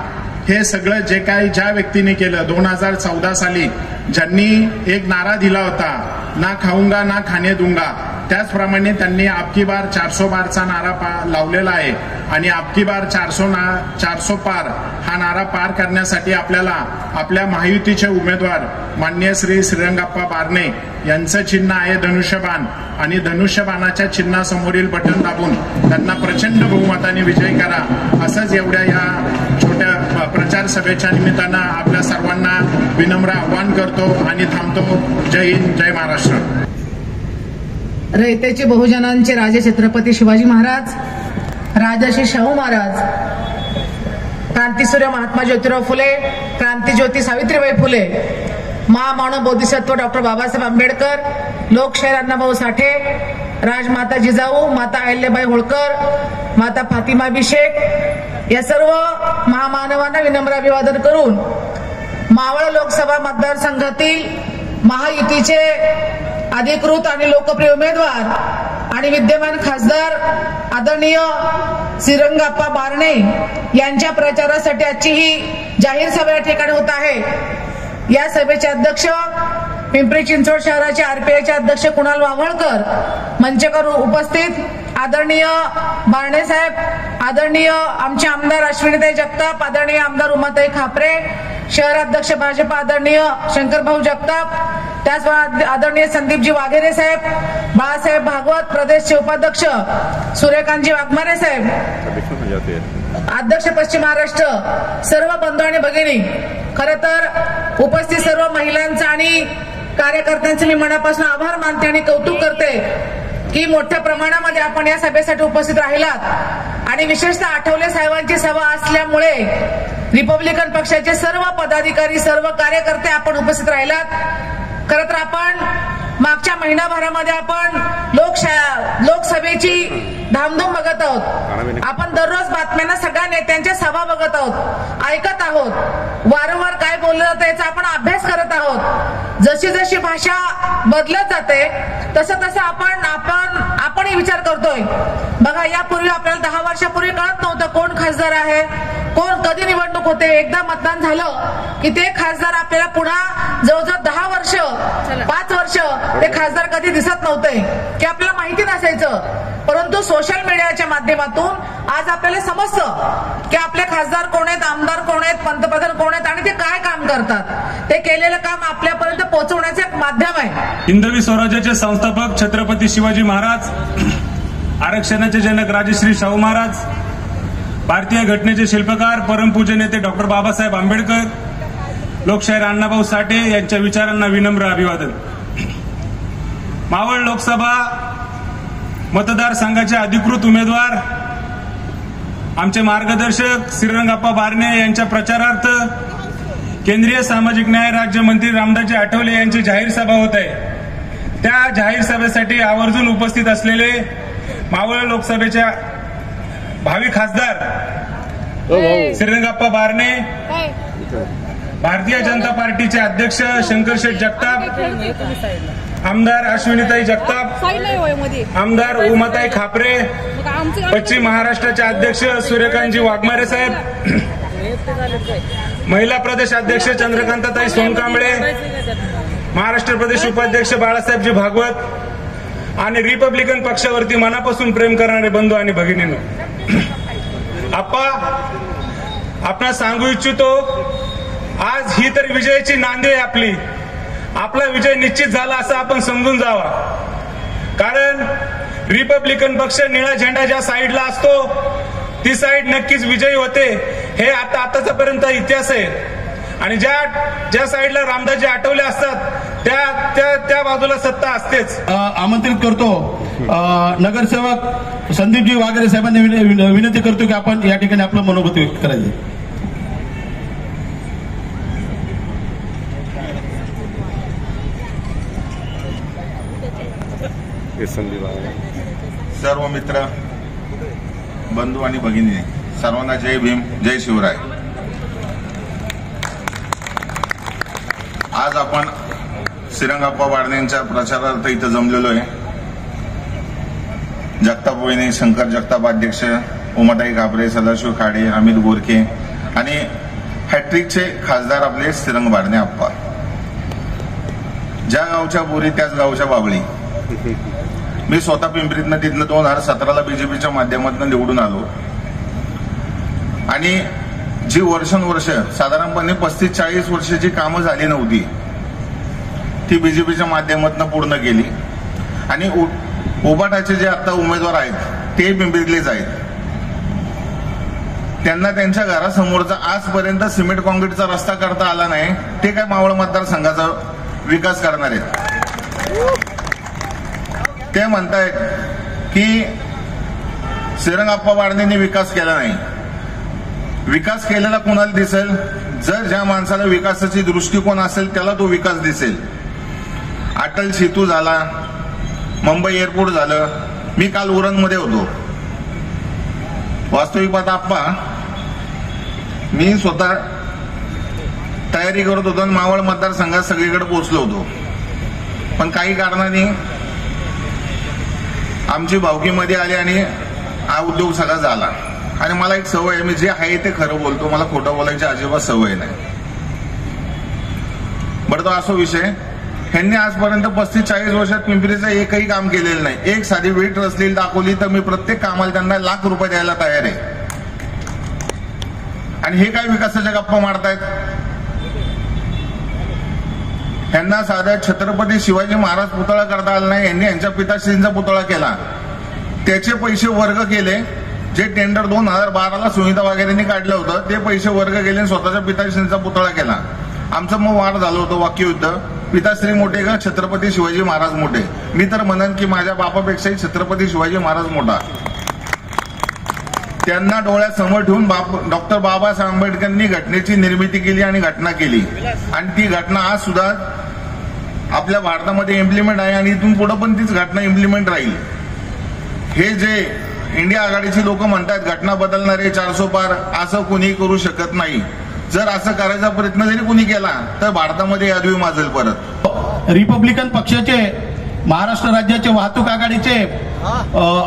हे सगळं जे काही ज्या व्यक्तीने केलं 2014 साली ज्यांनी एक नारा दिला होता, ना खाऊंगा ना खाने दूंगा, त्याचप्रमाणे त्यांनी आपकी बार 400 पारचा नारा लावलेला आहे आणि आपकी बार 400 पार हा नारा पार करण्यासाठी आपल्याला आपल्या महायुतीचे उमेदवार माननीय श्रीरंगाप्पा बारणे यांचं चिन्ह आहे धनुष्यबाण आणि धनुष्यबाणाच्या चिन्हासमोरील बटन दाबून त्यांना प्रचंड बहुमताने विजयी करा, असंच एवढ्या या छोट्या प्रचार सभेच्या निमित्तानं आपल्या सर्वांना विनम्र आवाहन करतो आणि थांबतो. जय हिंद, जय महाराष्ट्र. रयतेचे बहुजनांचे राजे छत्रपती शिवाजी महाराज, राजर्षी शाहू महाराज, क्रांतीसूर्य महात्मा ज्योतिराव फुले, क्रांतीज्योती सावित्रीबाई फुले, महामानव बोधिसत्व डॉक्टर बाबासाहेब आंबेडकर, लोकशाहीर अण्णाभाऊ साठे, राजमाता जिजाऊ, माता अहिल्याबाई होळकर, माता फातिमा बिशेख या सर्व महामानवांना विनम्र अभिवादन करून मावळ लोकसभा मतदारसंघातील महायुतीचे अधिकृत आणि लोकप्रिय उमेदवार आणि विद्यमान खासदार आदरणीय श्रीरंगाप्पा बारणे यांच्या प्रचारासाठी आजची ही जाहीर सभा या ठिकाणी होत आहे. या सभेचे अध्यक्ष पिंपरी चिंचवड शहराचे आरपीआयचे अध्यक्ष कुणाल वावळकर, मंचकर उपस्थित आदरणीय बारणे साहेब, आदरणीय आमचे आमदार अश्विनीताई जगताप, आदरणीय आमदार उमाताई खापरे, शहराध्यक्ष भाजप आदरणीय शंकरभाऊ जगताप, त्याच आदरणीय संदीपजी वाघेरे साहेब, बाळासाहेब भागवत, प्रदेशचे उपाध्यक्ष सूर्यकांतजी वाघमारे साहेब, अध्यक्ष पश्चिम महाराष्ट्र, सर्व बंधू आणि भगिनी, खरं तर उपस्थित सर्व महिलांचा आणि कार्यकर्त्यांचे मी मनापासून आभार मानते आणि कौतुक करते की मोठ्या प्रमाणामध्ये आपण या सभेसाठी उपस्थित राहिलात आणि विशेषतः आठवले साहेबांची सभा असल्यामुळे रिपब्लिकन पक्षाचे सर्व पदाधिकारी, सर्व कार्यकर्ते आपण उपस्थित राहिलात. खरं तर आपण मागच्या महिनाभरामध्ये आपण लोकसभेची धामधूम बघत आहोत. आपण दररोज बातम्यांना सगळ्या नेत्यांच्या सभा बघत आहोत, ऐकत आहोत, वारंवार काय बोललं जातं याचा आपण अभ्यास करत आहोत. जशी जशी भाषा बदलत जाते तसं तसं आपण विचार करतोय. बघा, यापूर्वी आपल्याला 10 वर्षापूर्वी कळत नव्हतं कोण खासदार आहे, कोण कधी निवडणूक होते. एकदा मतदान झालं की ते खासदार आपल्याला पुन्हा जवळजवळ 10 वर्ष, 5 वर्ष ते खासदार कधी दिसत नव्हते की आपल्याला माहिती नसायचं. परंतु सोशल मीडियाच्या माध्यमातून आज आपल्याला समजतं की आपले खासदार कोण आहेत, आमदार कोण आहेत, पंतप्रधान कोण आहेत आणि ते काय काम करतात. ते केलेलं काम आपल्यापर्यंत पोहोचवण्याचं एक माध्यम आहे. हिंदवी स्वराज्याचे संस्थापक छत्रपती शिवाजी महाराज, आरक्षणाचे जनक राजश्री शाहू महाराज, भारतीय घटनेचे शिल्पकार परमपूज्य नेते डॉक्टर बाबासाहेब आंबेडकर, लोकशाहीर अण्णाभाऊ साठे यांच्या विचारांना विनम्र अभिवादन. मावळ लोकसभा मतदारसंघाचे अधिकृत उमेदवार आमचे मार्गदर्शक श्रीरंगाप्पा बारणे यांच्या प्रचारार्थ केंद्रीय सामाजिक न्याय राज्यमंत्री रामदासजी आठवले यांची जाहीर सभा होत आहे. त्या जाहीर सभेसाठी आवर्जून उपस्थित असलेले मावळ लोकसभेच्या भावी खासदार श्रीरंगाप्पा बारणे, भारतीय जनता पार्टीचे अध्यक्ष शंकरशेठ जगताप, आमदार अश्विनीताई जगताप, आमदार उमाताई खापरे, पश्चिम महाराष्ट्राचे अध्यक्ष सूर्यकांतजी वाघमारे साहेब, महिला प्रदेश अध्यक्ष चंद्रकांताताई सोनकांबळे, महाराष्ट्र प्रदेश उपाध्यक्ष बाळासाहेबजी भागवत आणि रिपब्लिकन पक्षावरती मनापासून प्रेम करणारे बंधू आणि भगिनींनो, आपण सांगू इच्छितो, आज ही तर विजयाची नांदी आहे आपली. आपला विजय निश्चित झाला असं आपण समजून जावा. कारण रिपब्लिकन पक्ष निळा झेंडा ज्या साईडला असतो ती साईड नक्कीच विजयी होते, हे आतापर्यंत इतिहास आहे. आणि ज्या साईडला रामदासजी आठवले असतात त्या बाजूला सत्ता असतेच. आमंत्रित करतो नगरसेवक संदीपजी वाघेरे साहेबांनी विनंती करतो की आपण या ठिकाणी आपलं मनोगत व्यक्त करायचं. सर्व मित्र बंधू आणि भगिनी सर्वांना जय भीम, जय शिवराय. आज आपण श्रीरंगाप्पा बारणे प्रचारार्थ इथं जमलेलो आहे. जगताप वहिनी, शंकर जगताप अध्यक्ष, उमाताई काबरे, सदाशिव खाडे, अमित गोरखे आणि हॅट्रिकचे खासदार आपले श्रीरंग बारणे आप्पा. ज्या गावच्या बोरी त्याच गावच्या बाबळी. मी स्वतः पिंपरीतनं तिथनं 2017ला बीजेपीच्या माध्यमातून निवडून आलो आणि जी वर्षानुवर्ष साधारणपणे 35-40 वर्षाची कामं झाली नव्हती ती बीजेपीच्या माध्यमातून पूर्ण केली. आणि उबाटाचे जे आता उमेदवार आहेत ते पिंपरीतलेच आहेत. त्यांना त्यांच्या घरासमोरचा आजपर्यंत सिमेंट कॉन्क्रीटचा रस्ता करता आला नाही, ते काय मावळ मतदारसंघाचा विकास करणार आहेत. ते म्हणतायत की श्रीरंगाप्पा बारणेंनी विकास केला नाही. विकास केलेला कोणाला दिसेल? जर ज्या माणसाला विकासाची दृष्टिकोन असेल त्याला तो विकास दिसेल. अटल सेतू झाला, मुंबई एअरपोर्ट झालं. मी काल उरणमध्ये होतो. वास्तविक पाहता आप्पा, मी स्वतः तयारी करत होतो आणि मावळ मतदारसंघात सगळीकडे पोहोचलो होतो. पण काही कारणाने आमची भावकीमध्ये आली आणि हा उद्योग सगळा झाला. आणि मला एक सवय आहे, मी जे आहे ते खरं बोलतो, मला खोटं बोलायची अजिबात सवय नाही. बरं, तो असो विषय. ह्यांनी आजपर्यंत 35-40 वर्षात पिंपरीचं एकही काम केलेलं नाही. एक साधी वीट रचलेली दाखवली तर मी प्रत्येक कामाला त्यांना लाख रुपये द्यायला तयार आहे. आणि हे काय विकासाच्या गप्पा मारतायत? ह्यांना साधा छत्रपती शिवाजी महाराज पुतळा करता आला नाही, यांनी यांच्या पिताश्रींचा पुतळा केला. त्याचे पैसे वर्ग केले. जे टेंडर 2012ला सुनीता वाघेरेंनी काढलं होतं ते पैसे वर्ग केले आणि स्वतःच्या पिताश्रींचा पुतळा केला. आमचं मग वाद झालं होतं, वाक्ययुद्ध. पिताश्री मोठे का छत्रपती शिवाजी महाराज मोठे? मी तर म्हणन की माझ्या बापापेक्षाही छत्रपती शिवाजी महाराज मोठा. त्यांना डोळ्यासमोर ठेवून डॉक्टर बाबासाहेब आंबेडकरांनी घटनेची निर्मिती केली आणि घटना केली. आणि ती घटना आज सुद्धा आपल्या भारतामध्ये इम्प्लिमेंट आहे आणि इथून पुढे पण तीच घटना इम्प्लिमेंट राहील. हे जे इंडिया आघाडीची लोक म्हणतात घटना बदलणारे 400 पार, असं कुणी करू शकत नाही. जर असं करायचा प्रयत्न जरी कुणी केला तर भारतामध्ये यादवी माजेल परत. रिपब्लिकन पक्षाचे महाराष्ट्र राज्याचे वाहतूक आघाडीचे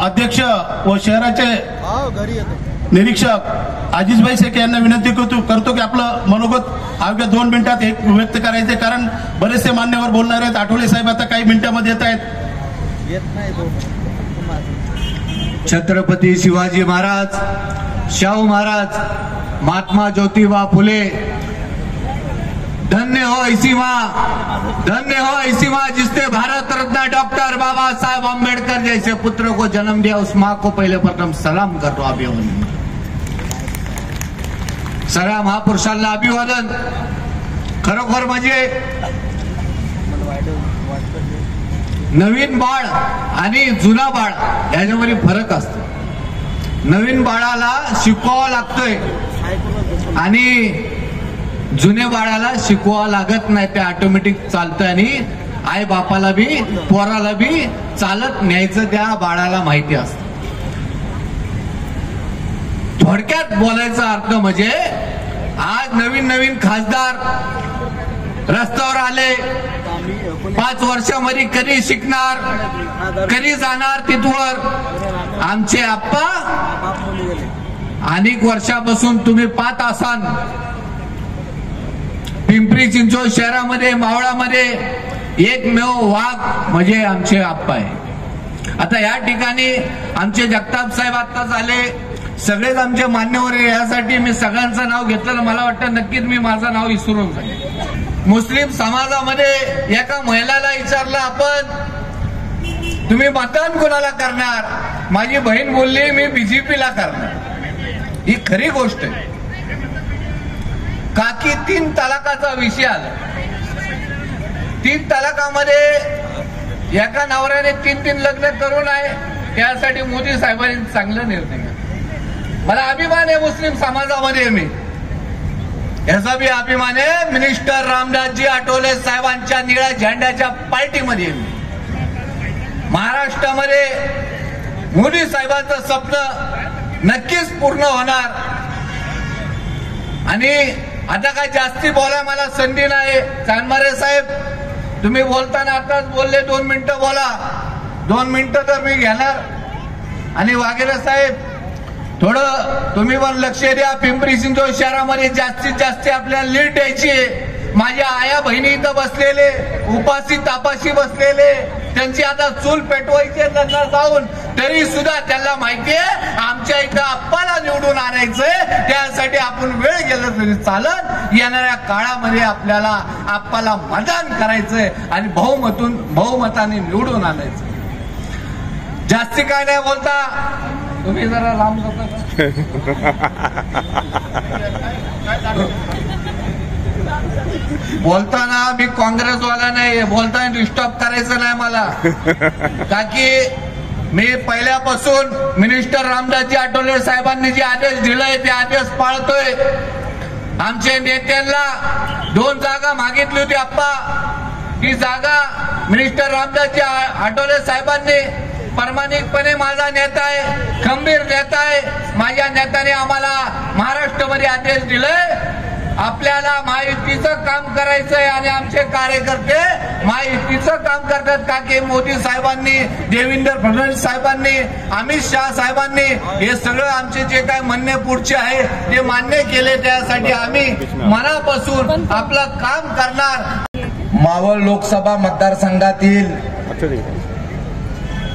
अध्यक्ष व शहराचे निरीक्षक आजिजभाई शेख यांना विनंती करतो की आपलं मनोगत अवघ्या 2 मिनिटात व्यक्त करायचे, कारण बरेचसे मान्यवर बोलणार आहेत. आठवले साहेब आता काही मिनिटांमध्ये येत आहेत. छत्रपती शिवाजी महाराज, शाहू महाराज, महात्मा ज्योतिबा फुले, धन्य हो ऐसी माँ, धन्य हो ऐसी माँ जिसने भारत रत्न डॉक्टर बाबा साहेब आंबेडकर जैसे पुत्र को जन्म दिया. उस माँ को पहले प्रथम सलाम करतो, अभिवादन. सगळ्या महापुरुषांना अभिवादन. खरोखर म्हणजे नवीन बाळ आणि जुना बाळ याच्यामध्ये फरक असतो. नवीन बाळाला शिकवावं लागतोय आणि जुन्या बाळाला शिकवावं लागत नाही. ते ऑटोमॅटिक चालतंय आणि आई बापाला बी पोराला बी चालत न्यायचं त्या बाळाला माहिती असतं. थोडक्यात बोलायचा अर्थ म्हणजे आज नवीन नवीन खासदार रस्त्यावर आले. 5 वर्षामध्ये कधी शिकणार, कधी जाणार तिथवर. आमचे आप्पा अनेक वर्षापासून तुम्ही पाहत असाल पिंपरी चिंचवड शहरामध्ये, मावळामध्ये एकमेव वाघ म्हणजे आमचे आप्पा आहे. आता या ठिकाणी आमचे जगताप साहेब आता झाले, सगळेच आमचे मान्यवर आहे. यासाठी मी सगळ्यांचं नाव घेतलं, मला वाटतं नक्कीच मी माझं नाव विसरून जाईल. मुस्लिम समाजामध्ये एका महिलाला विचारलं आपण तुम्ही मतदान कोणाला करणार? माझी बहीण बोलली मी बीजेपीला करणार. ही खरी गोष्ट आहे. का की 3 तलाकाचा विषय आला. 3 तलाकामध्ये एका नवऱ्याने 3 लग्न करू नये त्यासाठी मोदी साहेबांनी चांगला निर्णय घेतला. मला अभिमान आहे मुस्लिम समाजामध्ये. मी याचा बी अभिमान आहे. मिनिस्टर रामदासजी आठवले साहेबांच्या निळ्या झेंड्याच्या पार्टीमध्ये. महाराष्ट्रामध्ये मोदी साहेबांचं स्वप्न नक्कीच पूर्ण होणार. आणि आता काय जास्ती बोला मला संधी नाही. चांदमारे साहेब तुम्ही बोलताना आताच बोलले 2 मिनिटं बोला. 2 मिनिटं तर मी घेणार. आणि वाघेरे साहेब थोडं तुम्ही पण लक्ष द्या. पिंपरी चिंचवड शहरामध्ये जास्तीत जास्त आपल्याला लीड द्यायची आहे. माझ्या आया बहिणी इथं बसलेले उपाशी तापाशी बसलेले त्यांची आता चूल पेटवायची त्यांना जाऊन तरी सुद्धा त्यांना माहितीये आमच्या इथं आप्पाला निवडून आणायचंय. त्यासाठी आपण वेळ गेलं तरी चालत. येणाऱ्या काळामध्ये आपल्याला आप्पाला मतदान करायचंय आणि बहुमताने निवडून आणायचं. जास्ती काय नाही बोलता. तुम्ही जरा लांब जाता. बोलताना मी काँग्रेसवाला नाही. बोलताना डिस्टर्ब करायचं नाही मला. का की मी पहिल्यापासून मिनिस्टर रामदासजी आठवले साहेबांनी जे आदेश दिलाय ते आदेश पाळतोय. आमच्या नेत्यांना 2 जागा मागितली होती आप्पा. ती जागा मिनिस्टर रामदासजी आठवले साहेबांनी प्रामाणिकपणे माझा नेता आहे, खंबीर नेता आहे. माझ्या नेत्याने आम्हाला महाराष्ट्रामध्ये आदेश दिलाय आपल्याला महायुतीचं काम करायचंय आणि आमचे कार्यकर्ते महायुतीचं काम करतात. का की मोदी साहेबांनी, देवेंद्र फडणवीस साहेबांनी, अमित शहा साहेबांनी हे सगळं आमचे जे काय म्हणणे पुढचे आहे ते मान्य केले. त्यासाठी आम्ही मनापासून आपलं काम करणार. मावळ लोकसभा मतदारसंघातील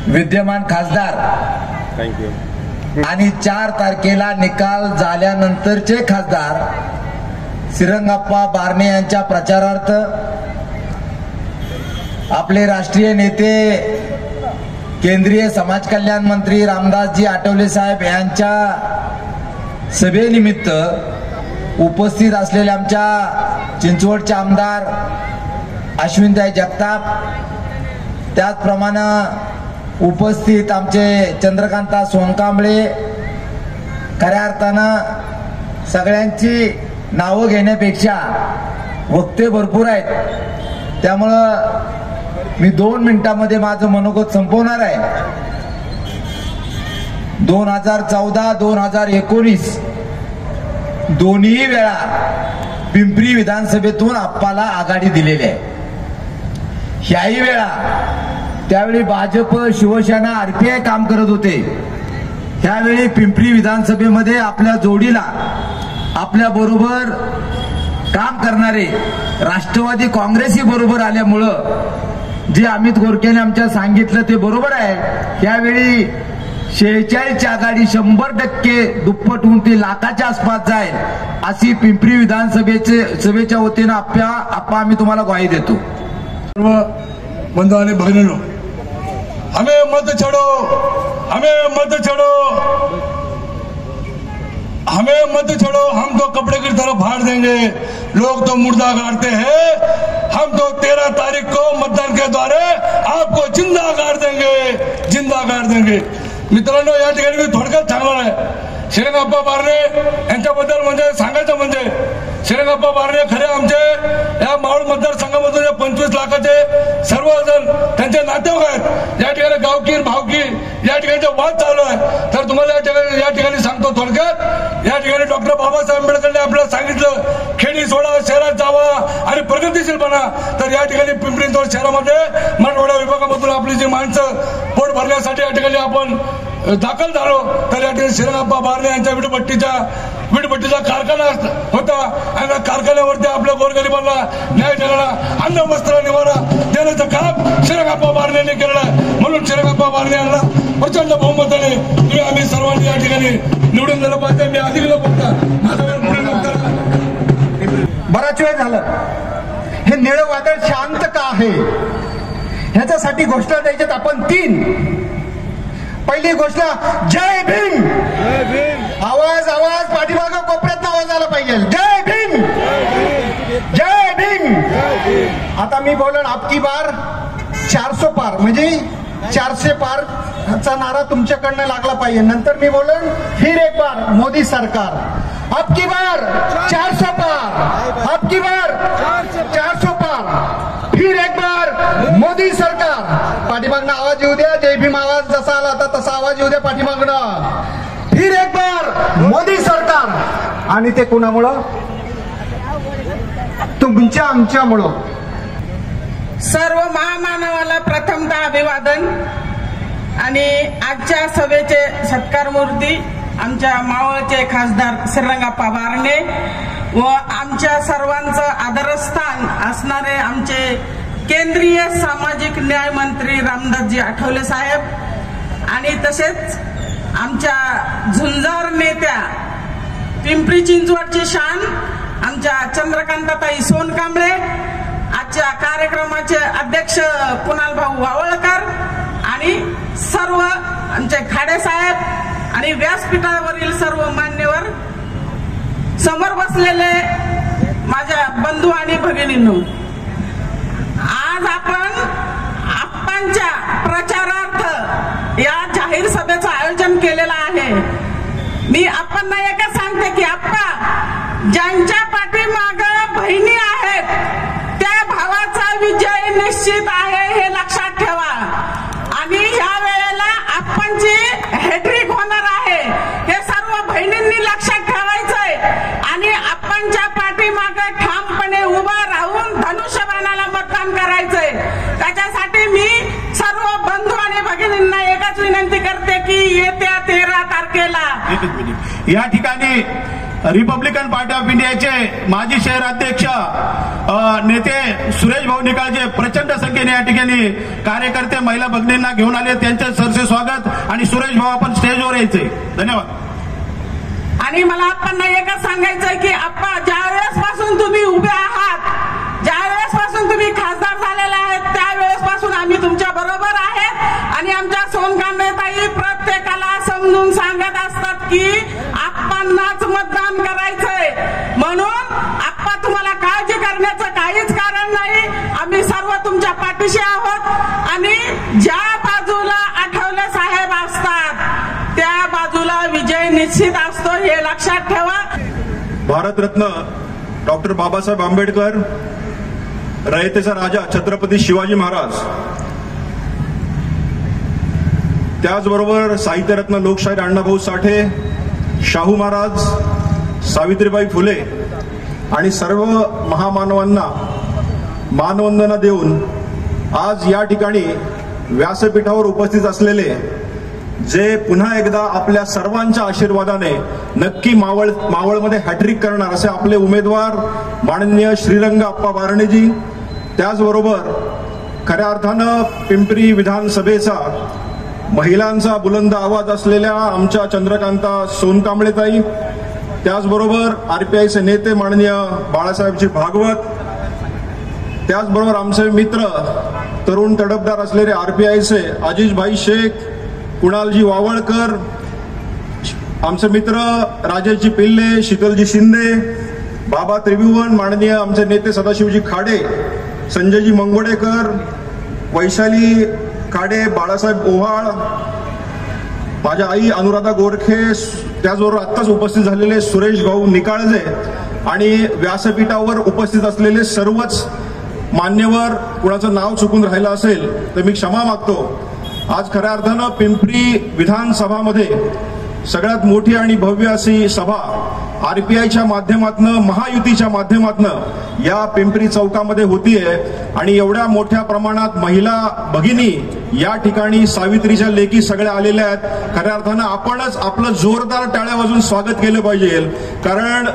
विद्यमान खासदार आणि 4 तारखेला निकाल झाल्यानंतरचे खासदार श्रीरंगाप्पा बारणे यांच्या प्रचारार्थ आपले राष्ट्रीय नेते केंद्रीय समाज कल्याण मंत्री रामदासजी आठवले साहेब यांच्या सभेनिमित्त उपस्थित असलेले आमच्या चिंचवडचे आमदार अश्विनताई जगताप, त्याचप्रमाणे उपस्थित आमचे चंद्रकांता सोनकांबळे. खऱ्या अर्थानं सगळ्यांची नावं घेण्यापेक्षा वक्ते भरपूर आहेत. त्यामुळं मी 2 मिनिटांमध्ये माझं मनोगत संपवणार आहे. 2014, 2019 दोन्ही वेळा पिंपरी विधानसभेतून आप्पाला आघाडी दिलेली आहे. ह्याही वेळा त्यावेळी भाजप, शिवसेना, आरपीआय काम करत होते. त्यावेळी पिंपरी विधानसभेमध्ये आपल्या जोडीला आपल्या बरोबर काम करणारे राष्ट्रवादी काँग्रेसही बरोबर आल्यामुळं जे अमित गोरखेने आमच्या सांगितलं ते बरोबर आहे. त्यावेळी 46ची आघाडी 100% दुप्पट होऊन ती लाखाच्या आसपास जाईल अशी पिंपरी विधानसभेच्या वतीनं आप्पा आम्ही तुम्हाला ग्वाही देतो. सर्व बंधू आणि भगिनींनो, हमें मत छोड़ो, हमें मत छोड़ो, हमें मत छोड़ो. हम तो कपड़े की तरफ फाड़ देंगे. लोग तो मुर्दा गाड़ते हैं. हम तो 13 तारीख को मतदान के द्वारे आपको जिंदा गाड़ देंगे, जिंदा गाड़ देंगे. मित्रांनो, या ठिकाणी मी थोडक्यात सांगणार आहे. श्रीरंगाप्पा बारणे यांच्याबद्दल म्हणजे सांगायचं म्हणजे श्रीरंगाप्पा बारणे खरे आमचे या मावळ मतदारसंघामधून 25 लाखाचे सर्वजण त्यांचे नातेवाईक आहेत. या ठिकाणी गावकी भावकी या ठिकाणी वाद चालू आहे. तर तुम्हाला या ठिकाणी सांगतो थोडक्यात. या ठिकाणी डॉक्टर बाबासाहेब आंबेडकरांनी आपल्याला सांगितलं खेडी सोडा, शहरात जावा आणि प्रगतीशील बना. तर या ठिकाणी पिंपरी चिंचवड शहरामध्ये मराठवाडा विभागामधून आपली जी माणसं पोट भरण्यासाठी या ठिकाणी आपण दाखल झालो. तर या ठिकाणी श्रीरंगाप्पा बारणे यांच्या वीटभट्टीचा कारखाना होता आणि त्या कारखान्यावरती आपल्या गोरगरिबांना न्याय देणारा, अन्न वस्त्र निवारा देण्याचं काम श्रीरंगाप्पा बारणे यांनी केलेलं आहे. म्हणून श्रीरंगाप्पा बारणे यांना प्रचंड बहुमताने तुम्ही आम्ही सर्वांनी या ठिकाणी निवडून दिलं पाहिजे. मी अधिक न बघता माझा वेळ पुढे बराच वेळ झालं. हे निळं वादळ शांत का आहे ह्याच्यासाठी घोषणा द्यायच्यात आपण 3. पहिली घोषणा जय भीम. आवाज आवाज पाठीमागं कोपऱ्यात आवाज आला पाहिजे. जय भीम जय भीम. आता मी बोलन अबकी बार 400 पार म्हणजे 400 पार चा नारा तुमच्याकडनं लागला पाहिजे. नंतर मी बोलन फिर एक बार मोदी सरकार. अबकी बार 400 पार. अबकी बार 400 पार. फिर एक बार मोदी सरकार. पाठीमागनं आवाज येऊ द्या. जय भीम आवाज जसा आला होता तसा आवाज येऊ द्या पाठीमागनं. फिर एक बार मोदी सरकार. आणि ते कुणामुळं? तुमच्या आमच्यामुळं. सर्व महामानवाला प्रथमतः अभिवादन. आणि आजच्या सभेचे सत्कार मूर्ती आमच्या मावळचे खासदार श्रीरंगाप्पा बारणे व आमच्या सर्वांचं आदरस्थान असणारे आमचे केंद्रीय सामाजिक न्याय मंत्री रामदासजी आठवले साहेब आणि तसेच आमच्या झुंजार नेत्या पिंपरी चिंचवडची शान आमच्या चंद्रकांताताई सोनकांबळे, आजच्या कार्यक्रमाचे अध्यक्ष कुणाल भाऊ वावळकर आणि सर्व आमचे खाडे साहेब आणि व्यासपीठावरील सर्व मान्यवर, समोर बसलेले माझ्या बंधू आणि भगिनींनो, आज आपण आप्पांच्या प्रचारार्थ या जाहीर सभेचं आयोजन केलेलं आहे. मी आप्पांना एकच सांगते की आप्पा ज्यांच्या पाठीमागं बहिणी आहेत त्या भावाचा विजय निश्चित आहे हे लक्षात ठेवा. आणि ह्या वेळेला आप्पांची हॅट्रिक होणार आहे हे सर्व बहिणींनी लक्षात ठेवायचंय. आणि आप्पांच्या पाठीमागं ठामपणे उभा राहून धनुष्यबाणाला मतदान करायचंय. त्याच्यासाठी मी सर्व बंधू आणि भगिनींना एकच विनंती करते की येत्या 13 तारखेला या ठिकाणी रिपब्लिकन पार्टी ऑफ इंडियाचे माजी शहर अध्यक्ष नेते सुरेश भाऊ निकाळजे प्रचंड संख्येने या ठिकाणी कार्यकर्ते महिला भगिनींना घेऊन आले. त्यांचे सरसे स्वागत. आणि सुरेश भाऊ आपण स्टेजवर यायचे. धन्यवाद. आणि मला आप्पांना एकच सांगायचंय की आप्पा ज्यावेळेस पासून तुम्ही उभे आहात, ज्यावेळेस पासून तुम्ही खासदार झालेले आहेत त्यावेळेस पासून आम्ही तुमच्या बरोबर आहेत. आणि आमच्या सोनकांबळेताई प्रत्येकाला समजून सांगत असतात की आप्पांनाच मतदान करायचंय. म्हणून आप्पा तुम्हाला काळजी करण्याचं काहीच कारण नाही. आम्ही सर्व तुमच्या पाठीशी आहोत. आणि ज्या बाजूला आठवले साहेब असतात त्या बाजूला विजय निश्चित असतो हे लक्षात ठेवा. भारतरत्न डॉक्टर बाबासाहेब आंबेडकर, रयतेचा राजा छत्रपती शिवाजी महाराज, त्याचबरोबर साहित्यरत्न लोकशाहीर अण्णाभाऊ साठे, शाहू महाराज, सावित्रीबाई फुले आणि सर्व महामानवांना मानवंदना देऊन आज या ठिकाणी व्यासपीठावर उपस्थित असलेले जे पुन्हा एकदा आपल्या सर्वांच्या आशीर्वादाने नक्की मावळमध्ये हॅट्रिक करणार असे आपले उमेदवार माननीय श्रीरंगाप्पा बारणेजी, त्याचबरोबर खऱ्या अर्थानं पिंपरी विधानसभेचा महिलांचा बुलंद आवाज असलेल्या आमच्या चंद्रकांता सोनकांबळेताई, त्याचबरोबर आरपीआयचे नेते माननीय बाळासाहेबजी भागवत, त्याचबरोबर आमचे मित्र तरुण तडफदार असलेले आरपीआयचे अजिजभाई शेख, कुणालजी वावळकर, आमचे मित्र राजेशजी पिल्ले, शीतलजी शिंदे, बाबा त्रिभुवन, माननीय आमचे नेते सदाशिवजी खाडे, संजयजी मंगोडेकर, वैशाली खाडे, बाळासाहेब ओव्हाळ, माझ्या आई अनुराधा गोरखे, त्याचबरोबर आत्ताच उपस्थित झालेले सुरेश भाऊ निकाळजे आणि व्यासपीठावर उपस्थित असलेले सर्वच मान्यवर, कुणाचं नाव चुकून राहिलं असेल तर मी क्षमा मागतो. आज खऱ्या अर्थानं पिंपरी विधानसभामध्ये सगळ्यात मोठी आणि भव्य अशी सभा आरपीआयच्या माध्यमातनं, महायुतीच्या माध्यमातनं या पिंपरी चौकामध्ये होतीये. आणि एवढ्या मोठ्या प्रमाणात महिला भगिनी या ठिकाणी सावित्रीच्या लेकी सगळ्या आलेल्या आहेत. खऱ्या अर्थानं आपणच आपलं जोरदार टाळ्या वाजून स्वागत केलं पाहिजे. कारण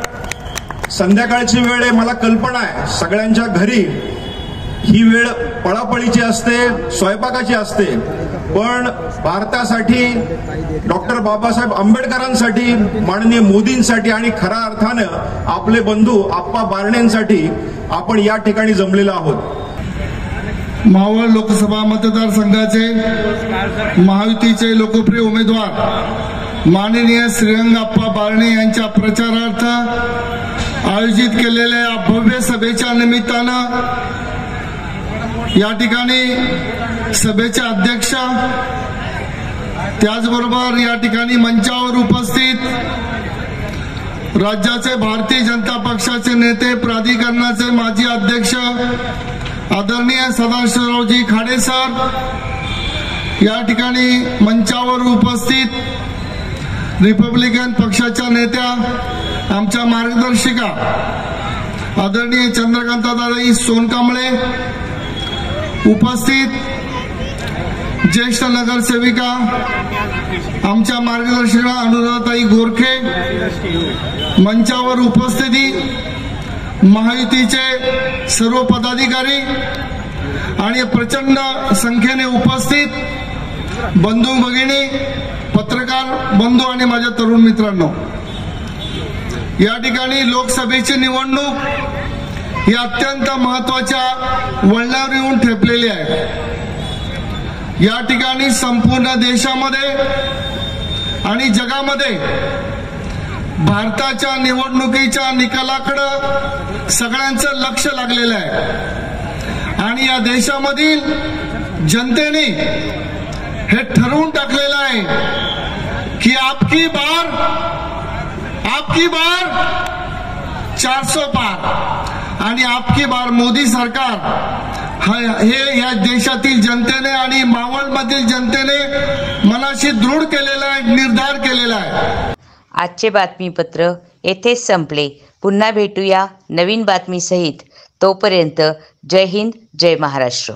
संध्याकाळची वेळ आहे, मला कल्पना आहे सगळ्यांच्या घरी ही वेळ पळापळीची असते, स्वयंपाकाची असते, पण भारतासाठी, डॉक्टर बाबासाहेब आंबेडकरांसाठी, माननीय मोदींसाठी आणि खऱ्या अर्थानं आपले बंधू आप्पा बारणेंसाठी आपण या ठिकाणी जमलेलो आहोत. मावळ लोकसभा मतदारसंघाचे महायुतीचे लोकप्रिय उमेदवार माननीय श्रीरंगाप्पा बारणे यांच्या प्रचारार्थ आयोजित केलेल्या या भव्य सभेच्या निमित्तानं या ठिकाणी सभेचे अध्यक्ष, त्याचबरोबर या ठिकाणी मंचावर उपस्थित राज्याचे भारतीय जनता पक्षाचे नेते, प्राधिकरणाचे माजी अध्यक्ष आदरणीय सदाशिवरावजी खाडे सर, या ठिकाणी मंचावर उपस्थित रिपब्लिकन पक्षाच्या नेत्या, आमच्या मार्गदर्शिका आदरणीय चंद्रकांताताई सोनकांबळे, उपस्थित ज्येष्ठ नगरसेविका आमच्या मार्गदर्शिका अनुराधाताई गोरखे, मंचावर उपस्थिती महायुतीचे सर्व पदाधिकारी आणि प्रचंड संख्येने उपस्थित बंधू भगिनी, पत्रकार बंधू आणि माझ्या तरुण मित्रांनो, या ठिकाणी लोकसभेची निवडणूक ही अत्यंत महत्वाच्या वळणावर येऊन ठेपलेली आहे। या ठिकाणी संपूर्ण देशामध्ये आणि जगामध्ये भारताच्या निवडणुकीच्या निकालाकडे सगळ्यांचं लक्ष लागलेलं आहे आणि या देशामधील जनतेने हे ठरवून टाकलेलं आहे की आपकी बार 400 पार आणि आपकी बार मोदी सरकार हे या देशातील जनतेने आणि मावळमधील जनतेने मनाशी दृढ केलेला आहे, निर्धार केलेला आहे। आजचे बातमीपत्र येथेच संपले। पुन्हा भेटूया नवीन बातमीसहित। तोपर्यंत जय हिंद, जय महाराष्ट्र।